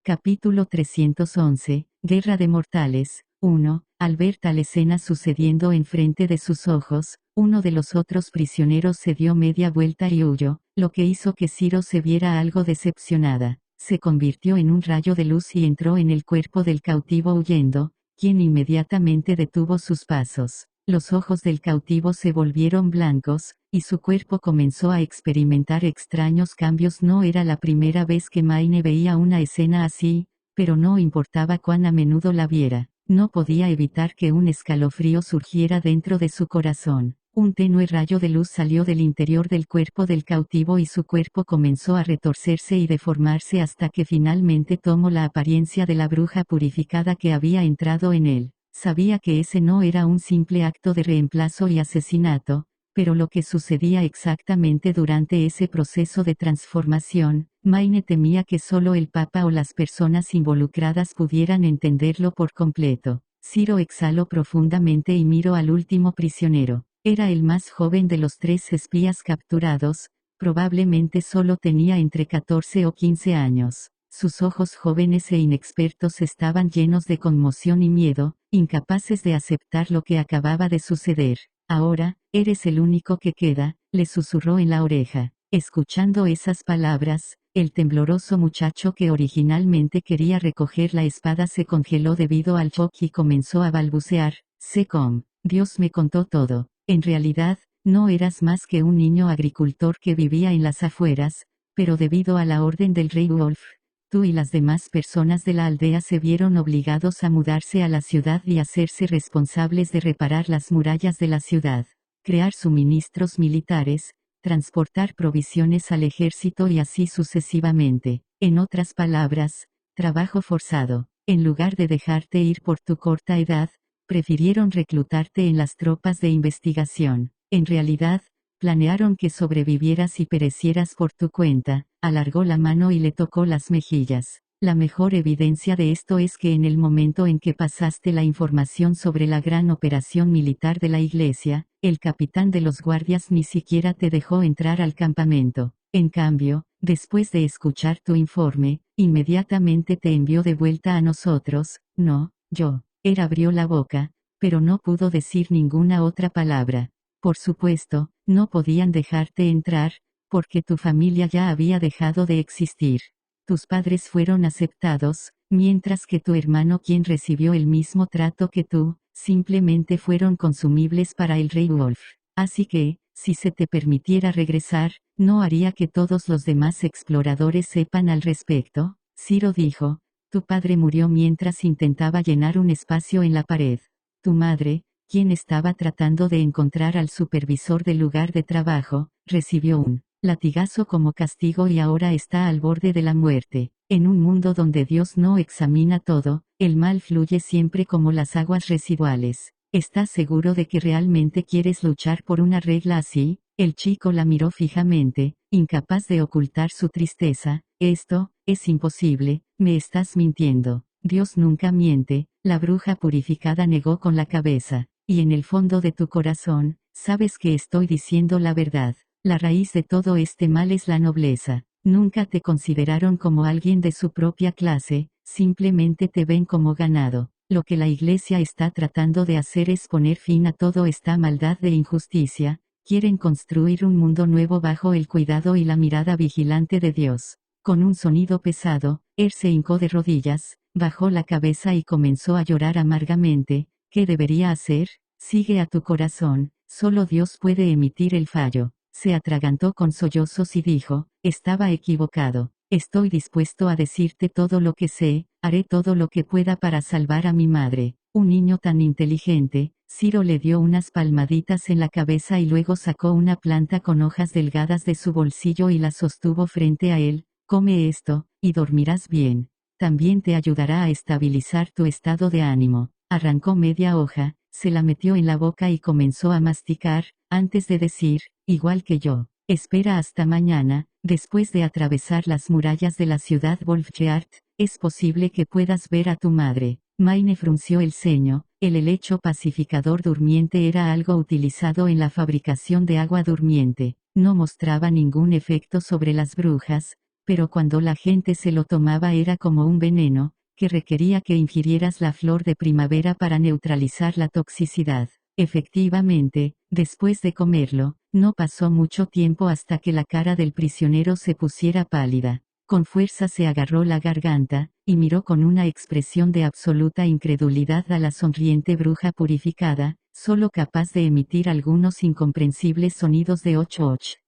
Capítulo 311, Guerra de Mortales. 1. Al ver tal escena sucediendo enfrente de sus ojos, uno de los otros prisioneros se dio media vuelta y huyó, lo que hizo que Ciro se viera algo decepcionada. Se convirtió en un rayo de luz y entró en el cuerpo del cautivo huyendo, quien inmediatamente detuvo sus pasos. Los ojos del cautivo se volvieron blancos, y su cuerpo comenzó a experimentar extraños cambios. No era la primera vez que Maine veía una escena así, pero no importaba cuán a menudo la viera, no podía evitar que un escalofrío surgiera dentro de su corazón. Un tenue rayo de luz salió del interior del cuerpo del cautivo y su cuerpo comenzó a retorcerse y deformarse hasta que finalmente tomó la apariencia de la bruja purificada que había entrado en él. Sabía que ese no era un simple acto de reemplazo y asesinato, pero lo que sucedía exactamente durante ese proceso de transformación, Maine temía que solo el Papa o las personas involucradas pudieran entenderlo por completo. Ciro exhaló profundamente y miró al último prisionero. Era el más joven de los 3 espías capturados, probablemente solo tenía entre 14 o 15 años. Sus ojos jóvenes e inexpertos estaban llenos de conmoción y miedo, incapaces de aceptar lo que acababa de suceder. Ahora, eres el único que queda, le susurró en la oreja. Escuchando esas palabras, el tembloroso muchacho que originalmente quería recoger la espada se congeló debido al shock y comenzó a balbucear, Secom, Dios me contó todo. En realidad, no eras más que un niño agricultor que vivía en las afueras, pero debido a la orden del rey Wolf, tú y las demás personas de la aldea se vieron obligados a mudarse a la ciudad y hacerse responsables de reparar las murallas de la ciudad, crear suministros militares, transportar provisiones al ejército y así sucesivamente. En otras palabras, trabajo forzado. En lugar de dejarte ir por tu corta edad, prefirieron reclutarte en las tropas de investigación. En realidad, planearon que sobrevivieras y perecieras por tu cuenta. Alargó la mano y le tocó las mejillas. La mejor evidencia de esto es que en el momento en que pasaste la información sobre la gran operación militar de la iglesia, el capitán de los guardias ni siquiera te dejó entrar al campamento. En cambio, después de escuchar tu informe, inmediatamente te envió de vuelta a nosotros. No, yo. Él abrió la boca, pero no pudo decir ninguna otra palabra. Por supuesto, no podían dejarte entrar, porque tu familia ya había dejado de existir. Tus padres fueron aceptados, mientras que tu hermano, quien recibió el mismo trato que tú, simplemente fueron consumibles para el rey Wolf. Así que, si se te permitiera regresar, ¿no haría que todos los demás exploradores sepan al respecto? Ciro dijo, tu padre murió mientras intentaba llenar un espacio en la pared. Tu madre, quien estaba tratando de encontrar al supervisor del lugar de trabajo, recibió un latigazo como castigo y ahora está al borde de la muerte. En un mundo donde Dios no examina todo, el mal fluye siempre como las aguas residuales. ¿Estás seguro de que realmente quieres luchar por una regla así? El chico la miró fijamente, incapaz de ocultar su tristeza. Esto, es imposible, me estás mintiendo. Dios nunca miente, la bruja purificada negó con la cabeza. Y en el fondo de tu corazón, sabes que estoy diciendo la verdad. La raíz de todo este mal es la nobleza. Nunca te consideraron como alguien de su propia clase, simplemente te ven como ganado. Lo que la iglesia está tratando de hacer es poner fin a toda esta maldad de injusticia. Quieren construir un mundo nuevo bajo el cuidado y la mirada vigilante de Dios. Con un sonido pesado, él se hincó de rodillas, bajó la cabeza y comenzó a llorar amargamente. ¿Qué debería hacer? Sigue a tu corazón, solo Dios puede emitir el fallo. Se atragantó con sollozos y dijo, estaba equivocado. Estoy dispuesto a decirte todo lo que sé, haré todo lo que pueda para salvar a mi madre. Un niño tan inteligente. Ciro le dio unas palmaditas en la cabeza y luego sacó una planta con hojas delgadas de su bolsillo y la sostuvo frente a él. Come esto, y dormirás bien. También te ayudará a estabilizar tu estado de ánimo. Arrancó media hoja, se la metió en la boca y comenzó a masticar, antes de decir, igual que yo. Espera hasta mañana, después de atravesar las murallas de la ciudad Wolfjord, es posible que puedas ver a tu madre. Maine frunció el ceño. El helecho pacificador durmiente era algo utilizado en la fabricación de agua durmiente. No mostraba ningún efecto sobre las brujas, pero cuando la gente se lo tomaba era como un veneno, que requería que ingirieras la flor de primavera para neutralizar la toxicidad. Efectivamente, después de comerlo, no pasó mucho tiempo hasta que la cara del prisionero se pusiera pálida. Con fuerza se agarró la garganta, y miró con una expresión de absoluta incredulidad a la sonriente bruja purificada, solo capaz de emitir algunos incomprensibles sonidos de och.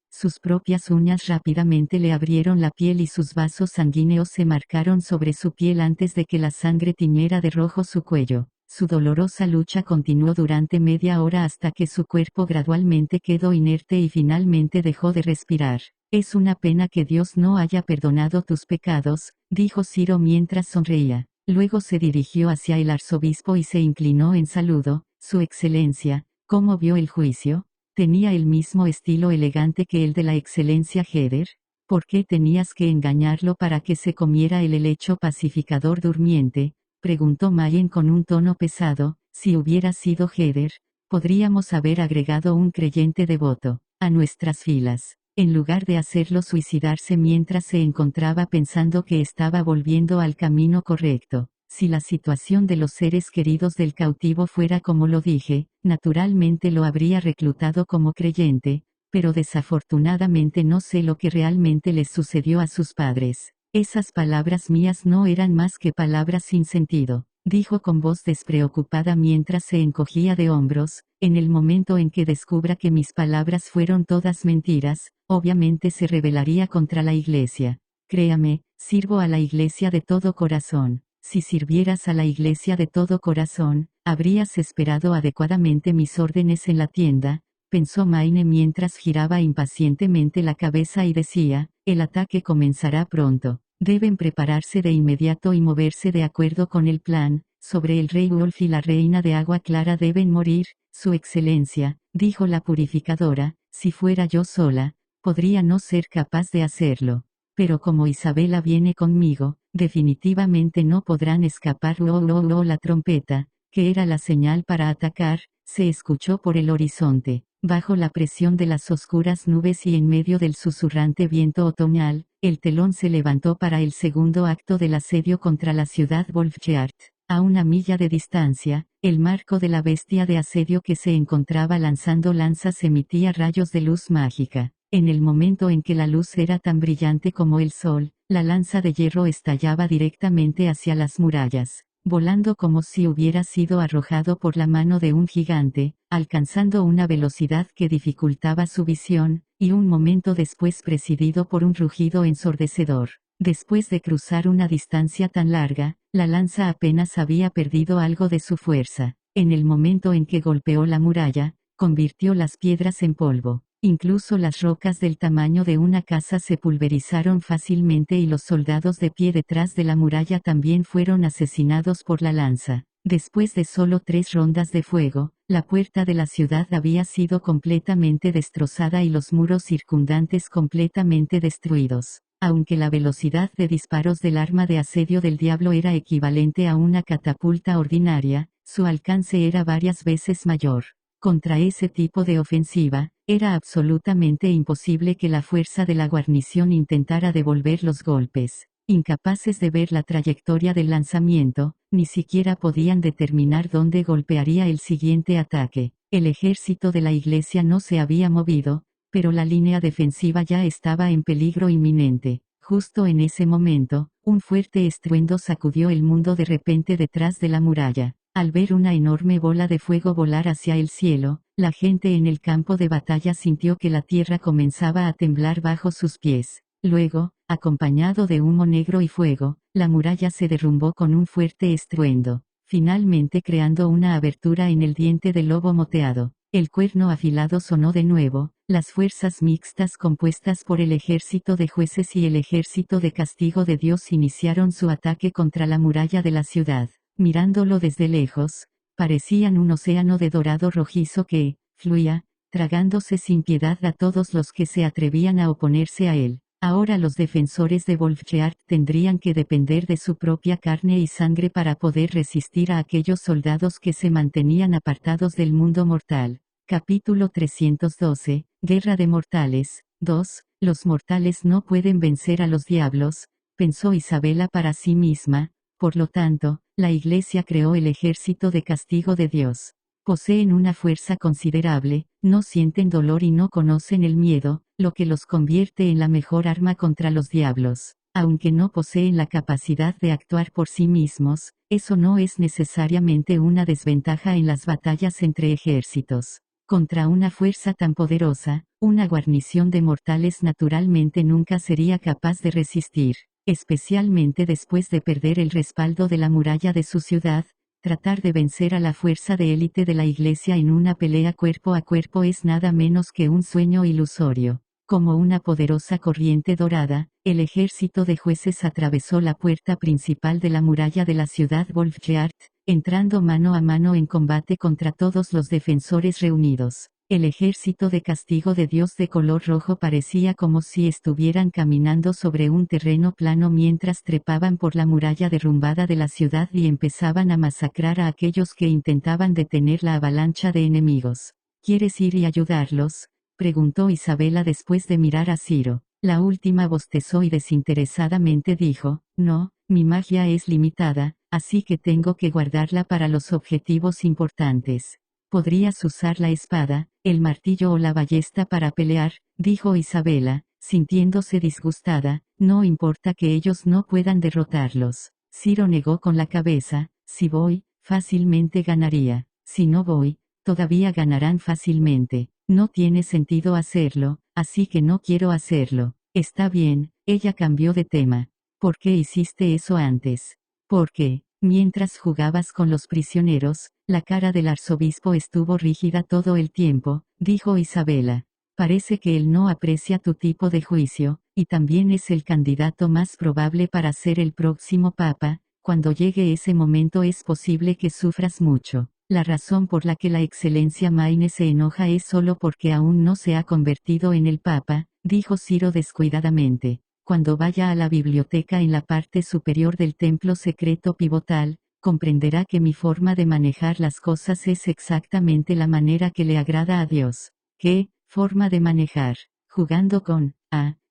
Sus propias uñas rápidamente le abrieron la piel y sus vasos sanguíneos se marcaron sobre su piel antes de que la sangre tiñera de rojo su cuello. Su dolorosa lucha continuó durante media hora hasta que su cuerpo gradualmente quedó inerte y finalmente dejó de respirar. Es una pena que Dios no haya perdonado tus pecados, dijo Ciro mientras sonreía. Luego se dirigió hacia el arzobispo y se inclinó en saludo. Su excelencia, ¿cómo vio el juicio? ¿Tenía el mismo estilo elegante que el de la excelencia Heder? ¿Por qué tenías que engañarlo para que se comiera el helecho pacificador durmiente? Preguntó Mayen con un tono pesado. Si hubiera sido Heder, podríamos haber agregado un creyente devoto a nuestras filas, en lugar de hacerlo suicidarse mientras se encontraba pensando que estaba volviendo al camino correcto. Si la situación de los seres queridos del cautivo fuera como lo dije, naturalmente lo habría reclutado como creyente, pero desafortunadamente no sé lo que realmente les sucedió a sus padres. Esas palabras mías no eran más que palabras sin sentido, dijo con voz despreocupada mientras se encogía de hombros. En el momento en que descubra que mis palabras fueron todas mentiras, obviamente se rebelaría contra la iglesia. Créame, sirvo a la iglesia de todo corazón. Si sirvieras a la iglesia de todo corazón, habrías esperado adecuadamente mis órdenes en la tienda, pensó Maine mientras giraba impacientemente la cabeza y decía, el ataque comenzará pronto. Deben prepararse de inmediato y moverse de acuerdo con el plan. Sobre el rey Wolf y la reina de agua clara deben morir, su excelencia, dijo la purificadora. Si fuera yo sola, podría no ser capaz de hacerlo. Pero como Isabela viene conmigo, definitivamente no podrán escapar. La trompeta, que era la señal para atacar, se escuchó por el horizonte. Bajo la presión de las oscuras nubes y en medio del susurrante viento otoñal, el telón se levantó para el segundo acto del asedio contra la ciudad Wolfjord. A una milla de distancia, el marco de la bestia de asedio que se encontraba lanzando lanzas emitía rayos de luz mágica. En el momento en que la luz era tan brillante como el sol, la lanza de hierro estallaba directamente hacia las murallas, volando como si hubiera sido arrojado por la mano de un gigante, alcanzando una velocidad que dificultaba su visión, y un momento después presidido por un rugido ensordecedor. Después de cruzar una distancia tan larga, la lanza apenas había perdido algo de su fuerza. En el momento en que golpeó la muralla, convirtió las piedras en polvo. Incluso las rocas del tamaño de una casa se pulverizaron fácilmente y los soldados de pie detrás de la muralla también fueron asesinados por la lanza. Después de solo 3 rondas de fuego, la puerta de la ciudad había sido completamente destrozada y los muros circundantes completamente destruidos. Aunque la velocidad de disparos del arma de asedio del diablo era equivalente a una catapulta ordinaria, su alcance era varias veces mayor. Contra ese tipo de ofensiva, era absolutamente imposible que la fuerza de la guarnición intentara devolver los golpes. Incapaces de ver la trayectoria del lanzamiento, ni siquiera podían determinar dónde golpearía el siguiente ataque. El ejército de la iglesia no se había movido, pero la línea defensiva ya estaba en peligro inminente. Justo en ese momento, un fuerte estruendo sacudió el mundo de repente detrás de la muralla. Al ver una enorme bola de fuego volar hacia el cielo, la gente en el campo de batalla sintió que la tierra comenzaba a temblar bajo sus pies. Luego, acompañado de humo negro y fuego, la muralla se derrumbó con un fuerte estruendo, finalmente creando una abertura en el diente del lobo moteado. El cuerno afilado sonó de nuevo. Las fuerzas mixtas compuestas por el ejército de jueces y el ejército de castigo de Dios iniciaron su ataque contra la muralla de la ciudad. Mirándolo desde lejos, parecían un océano de dorado rojizo que, fluía, tragándose sin piedad a todos los que se atrevían a oponerse a él. Ahora los defensores de Wolfjord tendrían que depender de su propia carne y sangre para poder resistir a aquellos soldados que se mantenían apartados del mundo mortal. Capítulo 312, Guerra de Mortales. 2. Los mortales no pueden vencer a los diablos, pensó Isabela para sí misma, por lo tanto, la Iglesia creó el ejército de castigo de Dios. Poseen una fuerza considerable, no sienten dolor y no conocen el miedo, lo que los convierte en la mejor arma contra los diablos. Aunque no poseen la capacidad de actuar por sí mismos, eso no es necesariamente una desventaja en las batallas entre ejércitos. Contra una fuerza tan poderosa, una guarnición de mortales naturalmente nunca sería capaz de resistir, especialmente después de perder el respaldo de la muralla de su ciudad. Tratar de vencer a la fuerza de élite de la Iglesia en una pelea cuerpo a cuerpo es nada menos que un sueño ilusorio. Como una poderosa corriente dorada, el ejército de jueces atravesó la puerta principal de la muralla de la ciudad Wolfjord, entrando mano a mano en combate contra todos los defensores reunidos. El ejército de castigo de Dios de color rojo parecía como si estuvieran caminando sobre un terreno plano mientras trepaban por la muralla derrumbada de la ciudad y empezaban a masacrar a aquellos que intentaban detener la avalancha de enemigos. ¿Quieres ir y ayudarlos?, preguntó Isabela después de mirar a Ciro. La última bostezó y desinteresadamente dijo, no, mi magia es limitada, así que tengo que guardarla para los objetivos importantes. Podrías usar la espada, el martillo o la ballesta para pelear, dijo Isabela, sintiéndose disgustada, no importa que ellos no puedan derrotarlos. Ciro negó con la cabeza, si voy, fácilmente ganaría. Si no voy, todavía ganarán fácilmente. No tiene sentido hacerlo, así que no quiero hacerlo. Está bien, ella cambió de tema. ¿Por qué hiciste eso antes? Porque, mientras jugabas con los prisioneros, la cara del arzobispo estuvo rígida todo el tiempo, dijo Isabela. Parece que él no aprecia tu tipo de juicio, y también es el candidato más probable para ser el próximo papa. Cuando llegue ese momento es posible que sufras mucho. La razón por la que la excelencia Maine se enoja es solo porque aún no se ha convertido en el Papa, dijo Ciro descuidadamente. Cuando vaya a la biblioteca en la parte superior del templo secreto pivotal, comprenderá que mi forma de manejar las cosas es exactamente la manera que le agrada a Dios. ¿Qué forma de manejar? Jugando con,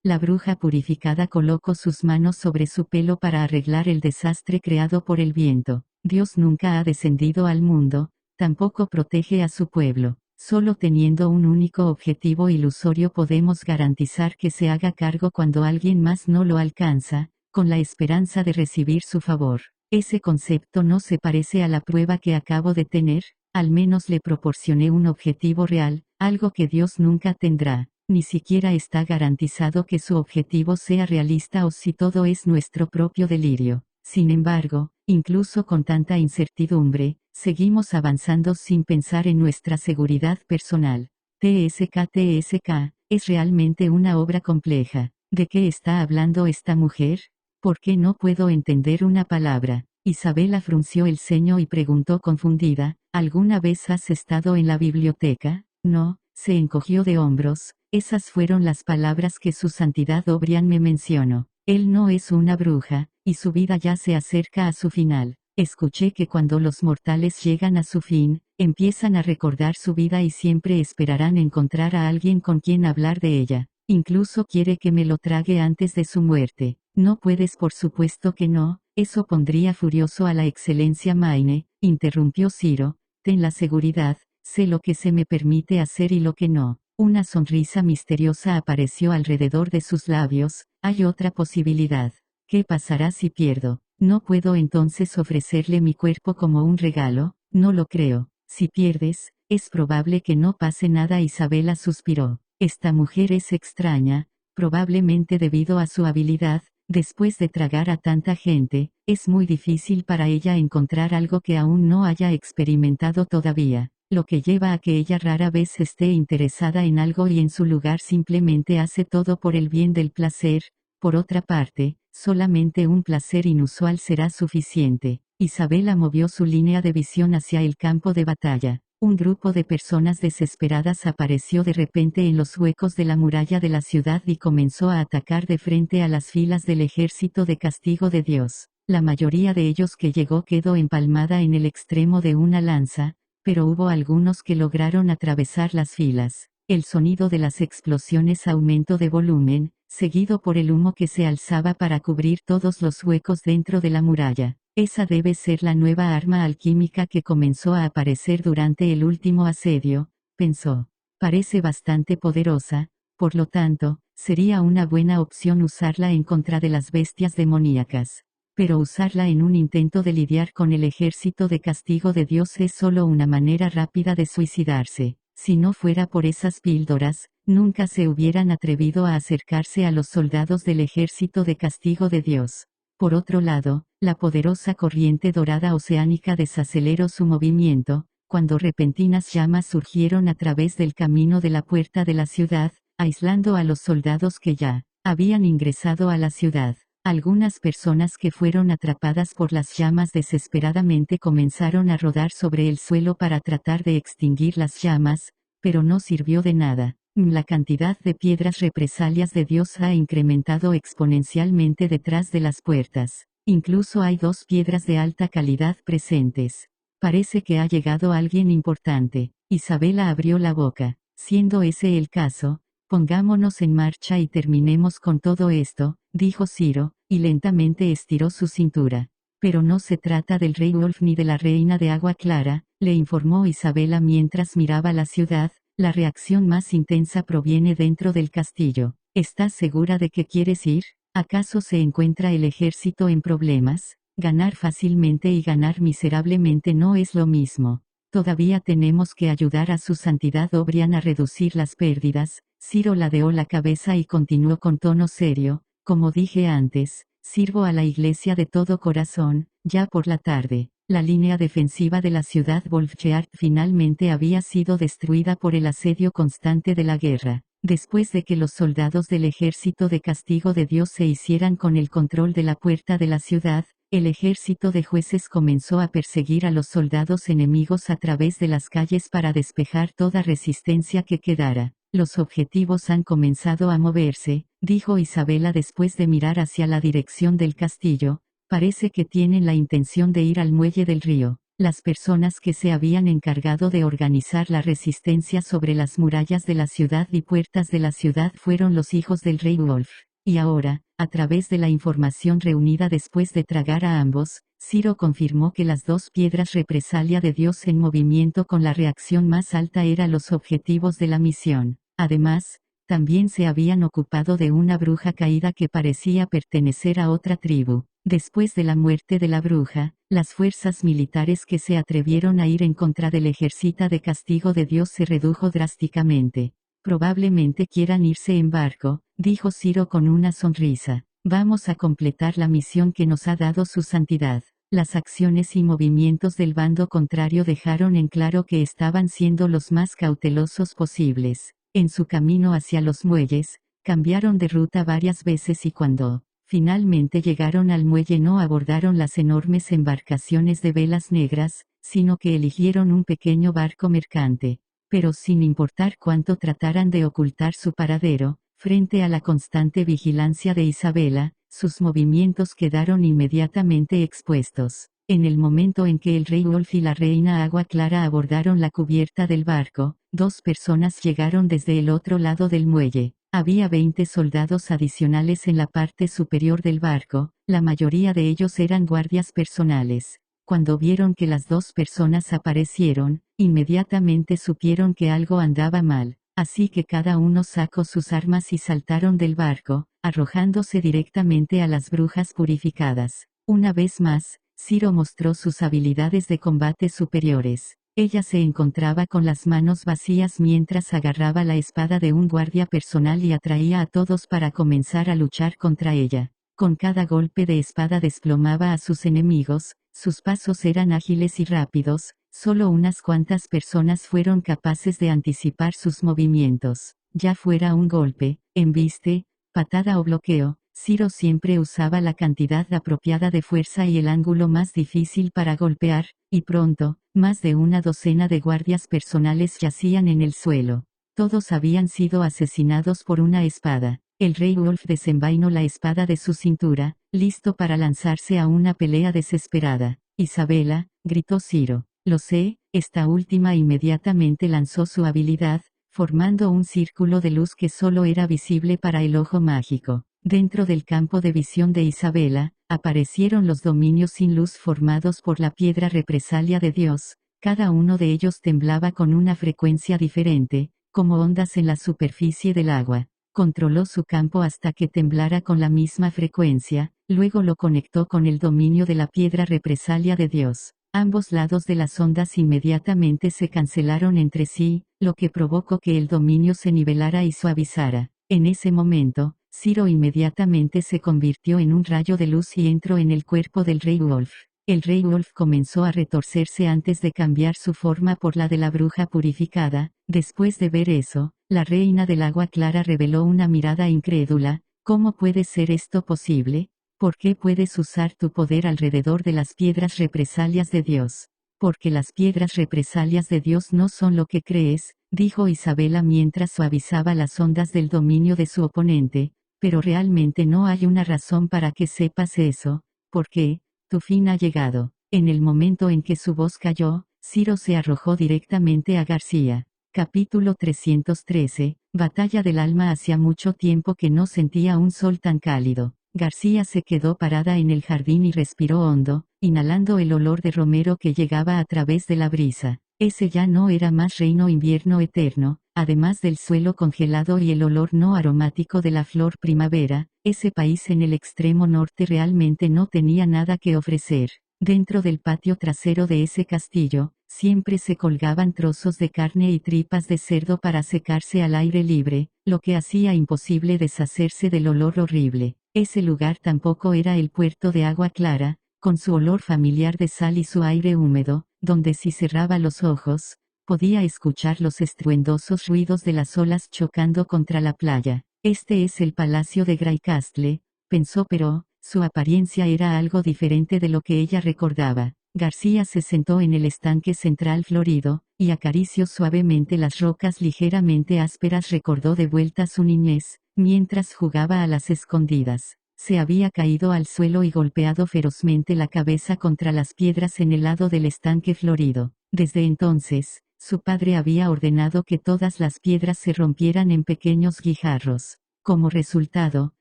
la bruja purificada colocó sus manos sobre su pelo para arreglar el desastre creado por el viento. Dios nunca ha descendido al mundo, tampoco protege a su pueblo. Solo teniendo un único objetivo ilusorio podemos garantizar que se haga cargo cuando alguien más no lo alcanza, con la esperanza de recibir su favor. Ese concepto no se parece a la prueba que acabo de tener, al menos le proporcioné un objetivo real, algo que Dios nunca tendrá. Ni siquiera está garantizado que su objetivo sea realista o si todo es nuestro propio delirio. Sin embargo, incluso con tanta incertidumbre, seguimos avanzando sin pensar en nuestra seguridad personal. TSK, es realmente una obra compleja. ¿De qué está hablando esta mujer? ¿Por qué no puedo entender una palabra? Isabela frunció el ceño y preguntó confundida, ¿alguna vez has estado en la biblioteca? No, se encogió de hombros. Esas fueron las palabras que su santidad O'Brien me mencionó. Él no es una bruja, y su vida ya se acerca a su final. Escuché que cuando los mortales llegan a su fin, empiezan a recordar su vida y siempre esperarán encontrar a alguien con quien hablar de ella. Incluso quiere que me lo trague antes de su muerte. No puedes, por supuesto que no, eso pondría furioso a la excelencia Maine, interrumpió Ciro. Ten la seguridad, sé lo que se me permite hacer y lo que no. Una sonrisa misteriosa apareció alrededor de sus labios. Hay otra posibilidad. ¿Qué pasará si pierdo? ¿No puedo entonces ofrecerle mi cuerpo como un regalo? No lo creo. Si pierdes, es probable que no pase nada. Isabela suspiró. Esta mujer es extraña, probablemente debido a su habilidad. Después de tragar a tanta gente, es muy difícil para ella encontrar algo que aún no haya experimentado todavía. Lo que lleva a que ella rara vez esté interesada en algo y en su lugar simplemente hace todo por el bien del placer. Por otra parte, solamente un placer inusual será suficiente. Isabela movió su línea de visión hacia el campo de batalla. Un grupo de personas desesperadas apareció de repente en los huecos de la muralla de la ciudad y comenzó a atacar de frente a las filas del ejército de castigo de Dios. La mayoría de ellos que llegó quedó empalmada en el extremo de una lanza, pero hubo algunos que lograron atravesar las filas. El sonido de las explosiones aumentó de volumen, seguido por el humo que se alzaba para cubrir todos los huecos dentro de la muralla. Esa debe ser la nueva arma alquímica que comenzó a aparecer durante el último asedio, pensó. Parece bastante poderosa, por lo tanto, sería una buena opción usarla en contra de las bestias demoníacas. Pero usarla en un intento de lidiar con el ejército de castigo de Dios es solo una manera rápida de suicidarse. Si no fuera por esas píldoras, nunca se hubieran atrevido a acercarse a los soldados del ejército de castigo de Dios. Por otro lado, la poderosa corriente dorada oceánica desaceleró su movimiento, cuando repentinas llamas surgieron a través del camino de la puerta de la ciudad, aislando a los soldados que ya habían ingresado a la ciudad. Algunas personas que fueron atrapadas por las llamas desesperadamente comenzaron a rodar sobre el suelo para tratar de extinguir las llamas, pero no sirvió de nada. La cantidad de piedras represalias de Dios ha incrementado exponencialmente detrás de las puertas. Incluso hay 2 piedras de alta calidad presentes. Parece que ha llegado alguien importante. Isabela abrió la boca. Siendo ese el caso, pongámonos en marcha y terminemos con todo esto, dijo Ciro, y lentamente estiró su cintura. Pero no se trata del rey Wolf ni de la reina de Agua Clara, le informó Isabela mientras miraba la ciudad. La reacción más intensa proviene dentro del castillo. ¿Estás segura de que quieres ir? ¿Acaso se encuentra el ejército en problemas? Ganar fácilmente y ganar miserablemente no es lo mismo. Todavía tenemos que ayudar a su santidad Obrian a reducir las pérdidas. Ciro ladeó la cabeza y continuó con tono serio. Como dije antes, sirvo a la iglesia de todo corazón. Ya por la tarde, la línea defensiva de la ciudad Wolfgeart finalmente había sido destruida por el asedio constante de la guerra. Después de que los soldados del ejército de castigo de Dios se hicieran con el control de la puerta de la ciudad, el ejército de jueces comenzó a perseguir a los soldados enemigos a través de las calles para despejar toda resistencia que quedara. Los objetivos han comenzado a moverse, dijo Isabela después de mirar hacia la dirección del castillo. Parece que tienen la intención de ir al muelle del río. Las personas que se habían encargado de organizar la resistencia sobre las murallas de la ciudad y puertas de la ciudad fueron los hijos del rey Wolf. Y ahora, a través de la información reunida después de tragar a ambos, Ciro confirmó que las 2 piedras represalia de Dios en movimiento con la reacción más alta eran los objetivos de la misión. Además, también se habían ocupado de una bruja caída que parecía pertenecer a otra tribu. Después de la muerte de la bruja, las fuerzas militares que se atrevieron a ir en contra del ejército de castigo de Dios se redujo drásticamente. Probablemente quieran irse en barco, dijo Ciro con una sonrisa. Vamos a completar la misión que nos ha dado su santidad. Las acciones y movimientos del bando contrario dejaron en claro que estaban siendo los más cautelosos posibles. En su camino hacia los muelles, cambiaron de ruta varias veces y cuando finalmente llegaron al muelle no abordaron las enormes embarcaciones de velas negras, sino que eligieron un pequeño barco mercante. Pero sin importar cuánto trataran de ocultar su paradero, frente a la constante vigilancia de Isabela, sus movimientos quedaron inmediatamente expuestos. En el momento en que el rey Wolf y la reina Agua Clara abordaron la cubierta del barco, 2 personas llegaron desde el otro lado del muelle. Había 20 soldados adicionales en la parte superior del barco, la mayoría de ellos eran guardias personales. Cuando vieron que las 2 personas aparecieron, inmediatamente supieron que algo andaba mal, así que cada uno sacó sus armas y saltaron del barco, arrojándose directamente a las brujas purificadas. Una vez más, Ciro mostró sus habilidades de combate superiores. Ella se encontraba con las manos vacías mientras agarraba la espada de un guardia personal y atraía a todos para comenzar a luchar contra ella. Con cada golpe de espada desplomaba a sus enemigos, sus pasos eran ágiles y rápidos, solo unas cuantas personas fueron capaces de anticipar sus movimientos. Ya fuera un golpe, embiste, patada o bloqueo, Ciro siempre usaba la cantidad apropiada de fuerza y el ángulo más difícil para golpear, y pronto, más de una docena de guardias personales yacían en el suelo. Todos habían sido asesinados por una espada. El rey Wolf desenvainó la espada de su cintura, listo para lanzarse a una pelea desesperada. Isabela, gritó Ciro. Lo sé, esta última inmediatamente lanzó su habilidad, formando un círculo de luz que solo era visible para el ojo mágico. Dentro del campo de visión de Isabela, aparecieron los dominios sin luz formados por la piedra represalia de Dios. Cada uno de ellos temblaba con una frecuencia diferente, como ondas en la superficie del agua. Controló su campo hasta que temblara con la misma frecuencia, luego lo conectó con el dominio de la piedra represalia de Dios. Ambos lados de las ondas inmediatamente se cancelaron entre sí, lo que provocó que el dominio se nivelara y suavizara. En ese momento, Ciro inmediatamente se convirtió en un rayo de luz y entró en el cuerpo del rey Wolf. El rey Wolf comenzó a retorcerse antes de cambiar su forma por la de la bruja purificada. Después de ver eso, la reina del agua clara reveló una mirada incrédula. ¿Cómo puede ser esto posible? ¿Por qué puedes usar tu poder alrededor de las piedras represalias de Dios? Porque las piedras represalias de Dios no son lo que crees, dijo Isabela mientras suavizaba las ondas del dominio de su oponente, pero realmente no hay una razón para que sepas eso, porque, tu fin ha llegado. En el momento en que su voz cayó, Ciro se arrojó directamente a García. Capítulo 313, Batalla del alma. Hacía mucho tiempo que no sentía un sol tan cálido. García se quedó parada en el jardín y respiró hondo, inhalando el olor de romero que llegaba a través de la brisa. Ese ya no era más reino invierno eterno, además del suelo congelado y el olor no aromático de la flor primavera, ese país en el extremo norte realmente no tenía nada que ofrecer. Dentro del patio trasero de ese castillo, siempre se colgaban trozos de carne y tripas de cerdo para secarse al aire libre, lo que hacía imposible deshacerse del olor horrible. Ese lugar tampoco era el puerto de Agua Clara, con su olor familiar de sal y su aire húmedo, donde si cerraba los ojos, podía escuchar los estruendosos ruidos de las olas chocando contra la playa. Este es el palacio de Greycastle, pensó, pero su apariencia era algo diferente de lo que ella recordaba. García se sentó en el estanque central florido, y acarició suavemente las rocas ligeramente ásperas. Recordó de vuelta su niñez, mientras jugaba a las escondidas. Se había caído al suelo y golpeado ferozmente la cabeza contra las piedras en el lado del estanque florido. Desde entonces, su padre había ordenado que todas las piedras se rompieran en pequeños guijarros. Como resultado,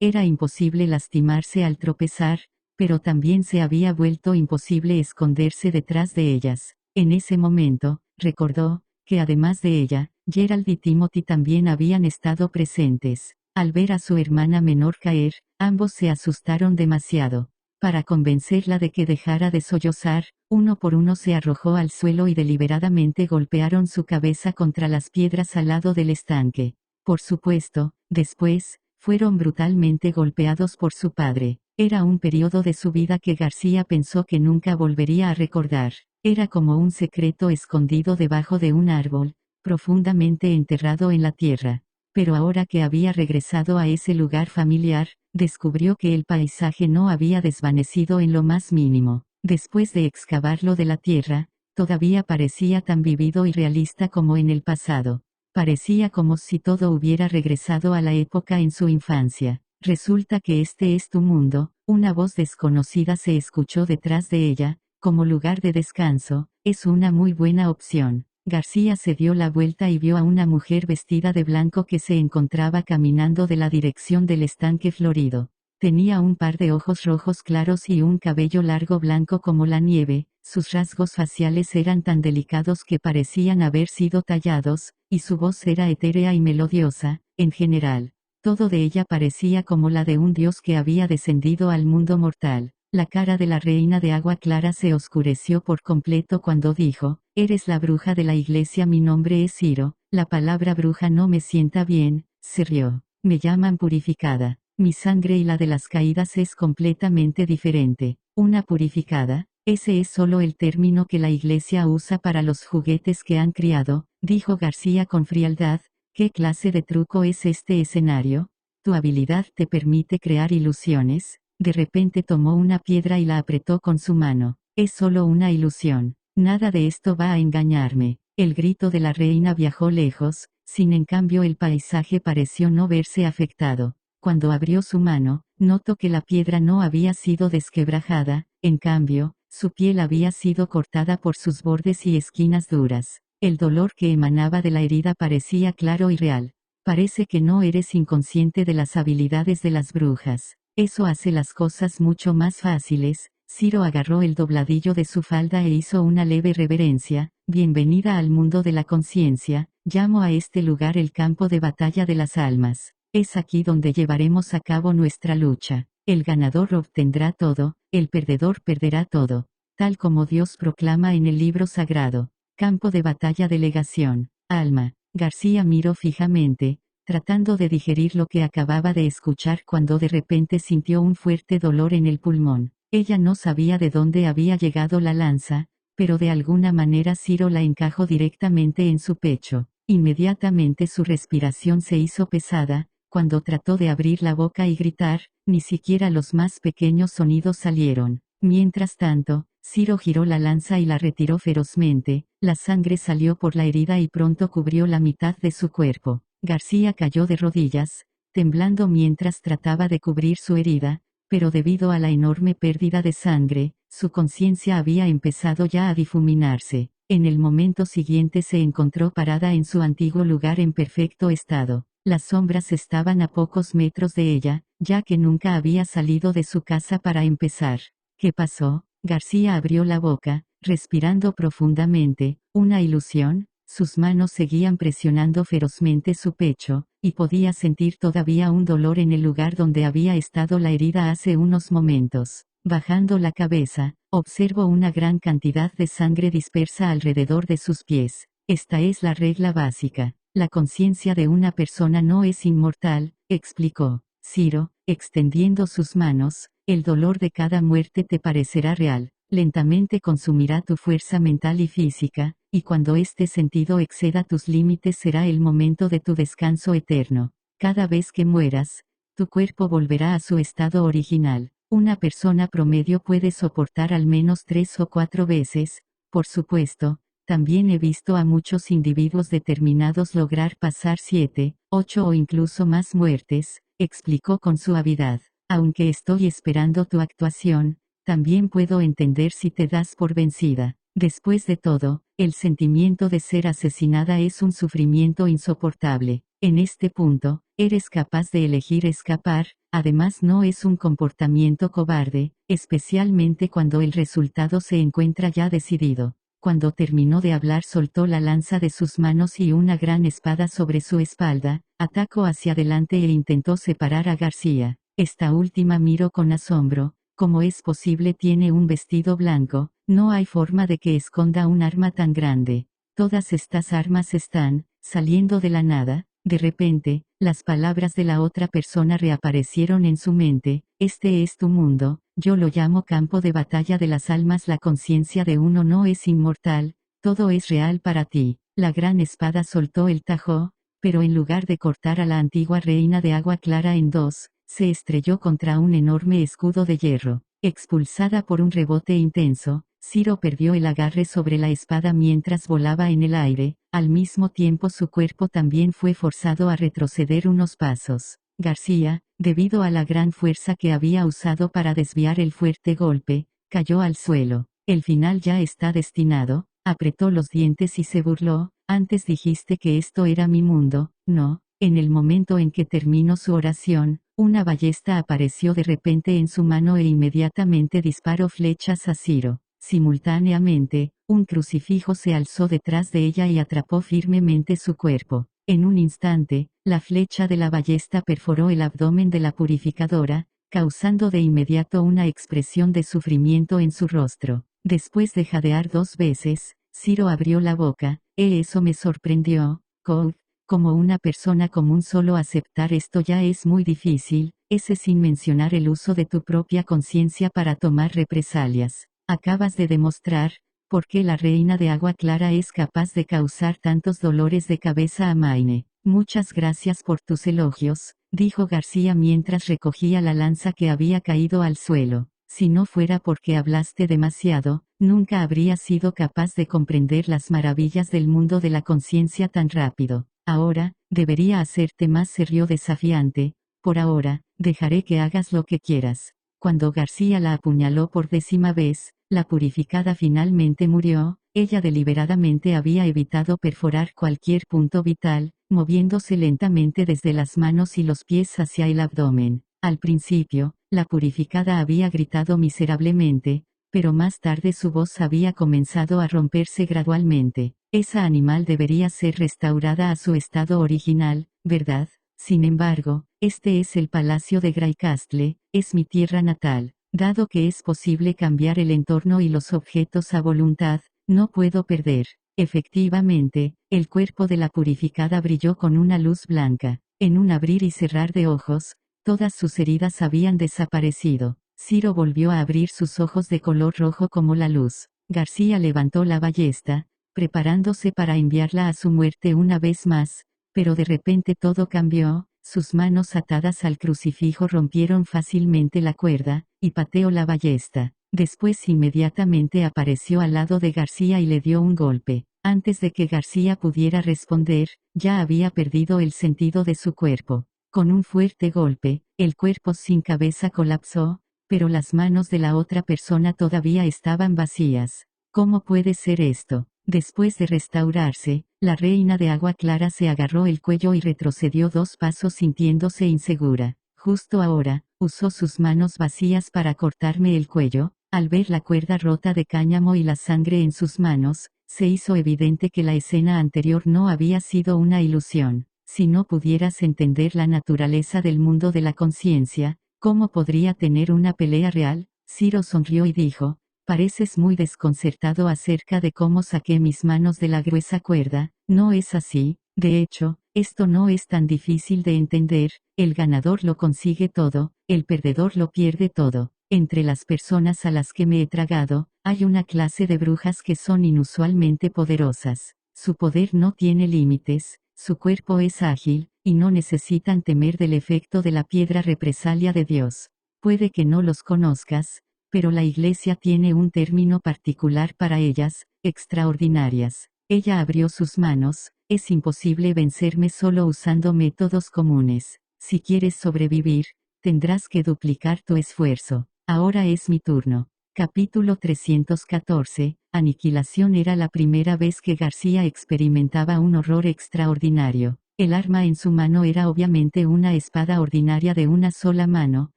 era imposible lastimarse al tropezar, pero también se había vuelto imposible esconderse detrás de ellas. En ese momento, recordó, que además de ella, Gerald y Timothy también habían estado presentes. Al ver a su hermana menor caer, ambos se asustaron demasiado. Para convencerla de que dejara de sollozar, uno por uno se arrojó al suelo y deliberadamente golpearon su cabeza contra las piedras al lado del estanque. Por supuesto, después, fueron brutalmente golpeados por su padre. Era un periodo de su vida que García pensó que nunca volvería a recordar. Era como un secreto escondido debajo de un árbol, profundamente enterrado en la tierra. Pero ahora que había regresado a ese lugar familiar, descubrió que el paisaje no había desvanecido en lo más mínimo. Después de excavarlo de la tierra, todavía parecía tan vivido y realista como en el pasado. Parecía como si todo hubiera regresado a la época en su infancia. Resulta que este es tu mundo. Una voz desconocida se escuchó detrás de ella, como lugar de descanso, es una muy buena opción. García se dio la vuelta y vio a una mujer vestida de blanco que se encontraba caminando de la dirección del estanque florido. Tenía un par de ojos rojos claros y un cabello largo blanco como la nieve. Sus rasgos faciales eran tan delicados que parecían haber sido tallados, y su voz era etérea y melodiosa. En general, todo de ella parecía como la de un dios que había descendido al mundo mortal. La cara de la reina de Agua Clara se oscureció por completo cuando dijo: «Eres la bruja de la iglesia, mi nombre es Ciro». La palabra bruja no me sienta bien, se rió. Me llaman purificada. Mi sangre y la de las caídas es completamente diferente. ¿Una purificada? Ese es solo el término que la iglesia usa para los juguetes que han criado, dijo García con frialdad. ¿Qué clase de truco es este escenario? ¿Tu habilidad te permite crear ilusiones? De repente tomó una piedra y la apretó con su mano. Es solo una ilusión. Nada de esto va a engañarme. El grito de la reina viajó lejos, en cambio el paisaje pareció no verse afectado. Cuando abrió su mano, notó que la piedra no había sido desquebrajada, en cambio, su piel había sido cortada por sus bordes y esquinas duras. El dolor que emanaba de la herida parecía claro y real. Parece que no eres inconsciente de las habilidades de las brujas. Eso hace las cosas mucho más fáciles. Ciro agarró el dobladillo de su falda e hizo una leve reverencia. Bienvenida al mundo de la conciencia. Llamo a este lugar el campo de batalla de las almas. Es aquí donde llevaremos a cabo nuestra lucha. El ganador obtendrá todo, el perdedor perderá todo. Tal como Dios proclama en el libro sagrado. Campo de batalla delegación. Alma. García miró fijamente, tratando de digerir lo que acababa de escuchar cuando de repente sintió un fuerte dolor en el pulmón. Ella no sabía de dónde había llegado la lanza, pero de alguna manera Ciro la encajó directamente en su pecho. Inmediatamente su respiración se hizo pesada, cuando trató de abrir la boca y gritar, ni siquiera los más pequeños sonidos salieron. Mientras tanto, Ciro giró la lanza y la retiró ferozmente, la sangre salió por la herida y pronto cubrió la mitad de su cuerpo. García cayó de rodillas, temblando mientras trataba de cubrir su herida, pero debido a la enorme pérdida de sangre, su conciencia había empezado ya a difuminarse. En el momento siguiente se encontró parada en su antiguo lugar en perfecto estado. Las sombras estaban a pocos metros de ella, ya que nunca había salido de su casa para empezar. ¿Qué pasó? García abrió la boca, respirando profundamente. ¿Una ilusión? Sus manos seguían presionando ferozmente su pecho, y podía sentir todavía un dolor en el lugar donde había estado la herida hace unos momentos. Bajando la cabeza, observó una gran cantidad de sangre dispersa alrededor de sus pies. Esta es la regla básica. La conciencia de una persona no es inmortal, explicó Ciro, extendiendo sus manos. El dolor de cada muerte te parecerá real, lentamente consumirá tu fuerza mental y física, y cuando este sentido exceda tus límites será el momento de tu descanso eterno. Cada vez que mueras, tu cuerpo volverá a su estado original. Una persona promedio puede soportar al menos 3 o 4 veces, por supuesto. También he visto a muchos individuos determinados lograr pasar 7, 8 o incluso más muertes, explicó con suavidad. Aunque estoy esperando tu actuación, también puedo entender si te das por vencida. Después de todo, el sentimiento de ser asesinada es un sufrimiento insoportable. En este punto, eres capaz de elegir escapar, además no es un comportamiento cobarde, especialmente cuando el resultado se encuentra ya decidido. Cuando terminó de hablar soltó la lanza de sus manos y una gran espada sobre su espalda, atacó hacia adelante e intentó separar a García. Esta última miró con asombro. ¿Cómo es posible? Tiene un vestido blanco, no hay forma de que esconda un arma tan grande. Todas estas armas están saliendo de la nada. De repente, las palabras de la otra persona reaparecieron en su mente. Este es tu mundo, yo lo llamo campo de batalla de las almas. La conciencia de uno no es inmortal, todo es real para ti. La gran espada soltó el tajo, pero en lugar de cortar a la antigua reina de agua clara en dos, se estrelló contra un enorme escudo de hierro. Expulsada por un rebote intenso, Ciro perdió el agarre sobre la espada mientras volaba en el aire. Al mismo tiempo su cuerpo también fue forzado a retroceder unos pasos. García, debido a la gran fuerza que había usado para desviar el fuerte golpe, cayó al suelo. El final ya está destinado. Apretó los dientes y se burló. Antes dijiste que esto era mi mundo, ¿no? En el momento en que terminó su oración, una ballesta apareció de repente en su mano e inmediatamente disparó flechas a Ciro. Simultáneamente, un crucifijo se alzó detrás de ella y atrapó firmemente su cuerpo. En un instante, la flecha de la ballesta perforó el abdomen de la purificadora, causando de inmediato una expresión de sufrimiento en su rostro. Después de jadear 2 veces, Ciro abrió la boca. Eso me sorprendió, Code. Como una persona común solo aceptar esto ya es muy difícil, ese sin mencionar el uso de tu propia conciencia para tomar represalias. Acabas de demostrar, por qué la reina de agua clara es capaz de causar tantos dolores de cabeza a Maine. Muchas gracias por tus elogios, dijo García mientras recogía la lanza que había caído al suelo. Si no fuera porque hablaste demasiado, nunca habría sido capaz de comprender las maravillas del mundo de la conciencia tan rápido. Ahora, debería hacerte más serio desafiante. Por ahora, dejaré que hagas lo que quieras. Cuando García la apuñaló por 10ª vez, la purificada finalmente murió. Ella deliberadamente había evitado perforar cualquier punto vital, moviéndose lentamente desde las manos y los pies hacia el abdomen. Al principio, la purificada había gritado miserablemente, pero más tarde su voz había comenzado a romperse gradualmente. Esa animal debería ser restaurada a su estado original, ¿verdad? Sin embargo, este es el palacio de Greycastle, es mi tierra natal. Dado que es posible cambiar el entorno y los objetos a voluntad, no puedo perder. Efectivamente, el cuerpo de la purificada brilló con una luz blanca. En un abrir y cerrar de ojos, todas sus heridas habían desaparecido. Ciro volvió a abrir sus ojos de color rojo como la luz. García levantó la ballesta, preparándose para enviarla a su muerte una vez más, pero de repente todo cambió, sus manos atadas al crucifijo rompieron fácilmente la cuerda, y pateó la ballesta. Después inmediatamente apareció al lado de García y le dio un golpe. Antes de que García pudiera responder, ya había perdido el sentido de su cuerpo. Con un fuerte golpe, el cuerpo sin cabeza colapsó, pero las manos de la otra persona todavía estaban vacías. ¿Cómo puede ser esto? Después de restaurarse, la reina de agua clara se agarró el cuello y retrocedió 2 pasos sintiéndose insegura. Justo ahora, usó sus manos vacías para cortarme el cuello. Al ver la cuerda rota de cáñamo y la sangre en sus manos, se hizo evidente que la escena anterior no había sido una ilusión. Si no pudieras entender la naturaleza del mundo de la conciencia, ¿cómo podría tener una pelea real? Ciro sonrió y dijo, pareces muy desconcertado acerca de cómo saqué mis manos de la gruesa cuerda. No es así, de hecho, esto no es tan difícil de entender, el ganador lo consigue todo, el perdedor lo pierde todo. Entre las personas a las que me he tragado, hay una clase de brujas que son inusualmente poderosas. Su poder no tiene límites, su cuerpo es ágil, y no necesitan temer del efecto de la piedra represalia de Dios. Puede que no los conozcas, pero la Iglesia tiene un término particular para ellas, extraordinarias. Ella abrió sus manos, es imposible vencerme solo usando métodos comunes. Si quieres sobrevivir, tendrás que duplicar tu esfuerzo. Ahora es mi turno. Capítulo 314, Aniquilación. Era la primera vez que García experimentaba un horror extraordinario. El arma en su mano era obviamente una espada ordinaria de una sola mano,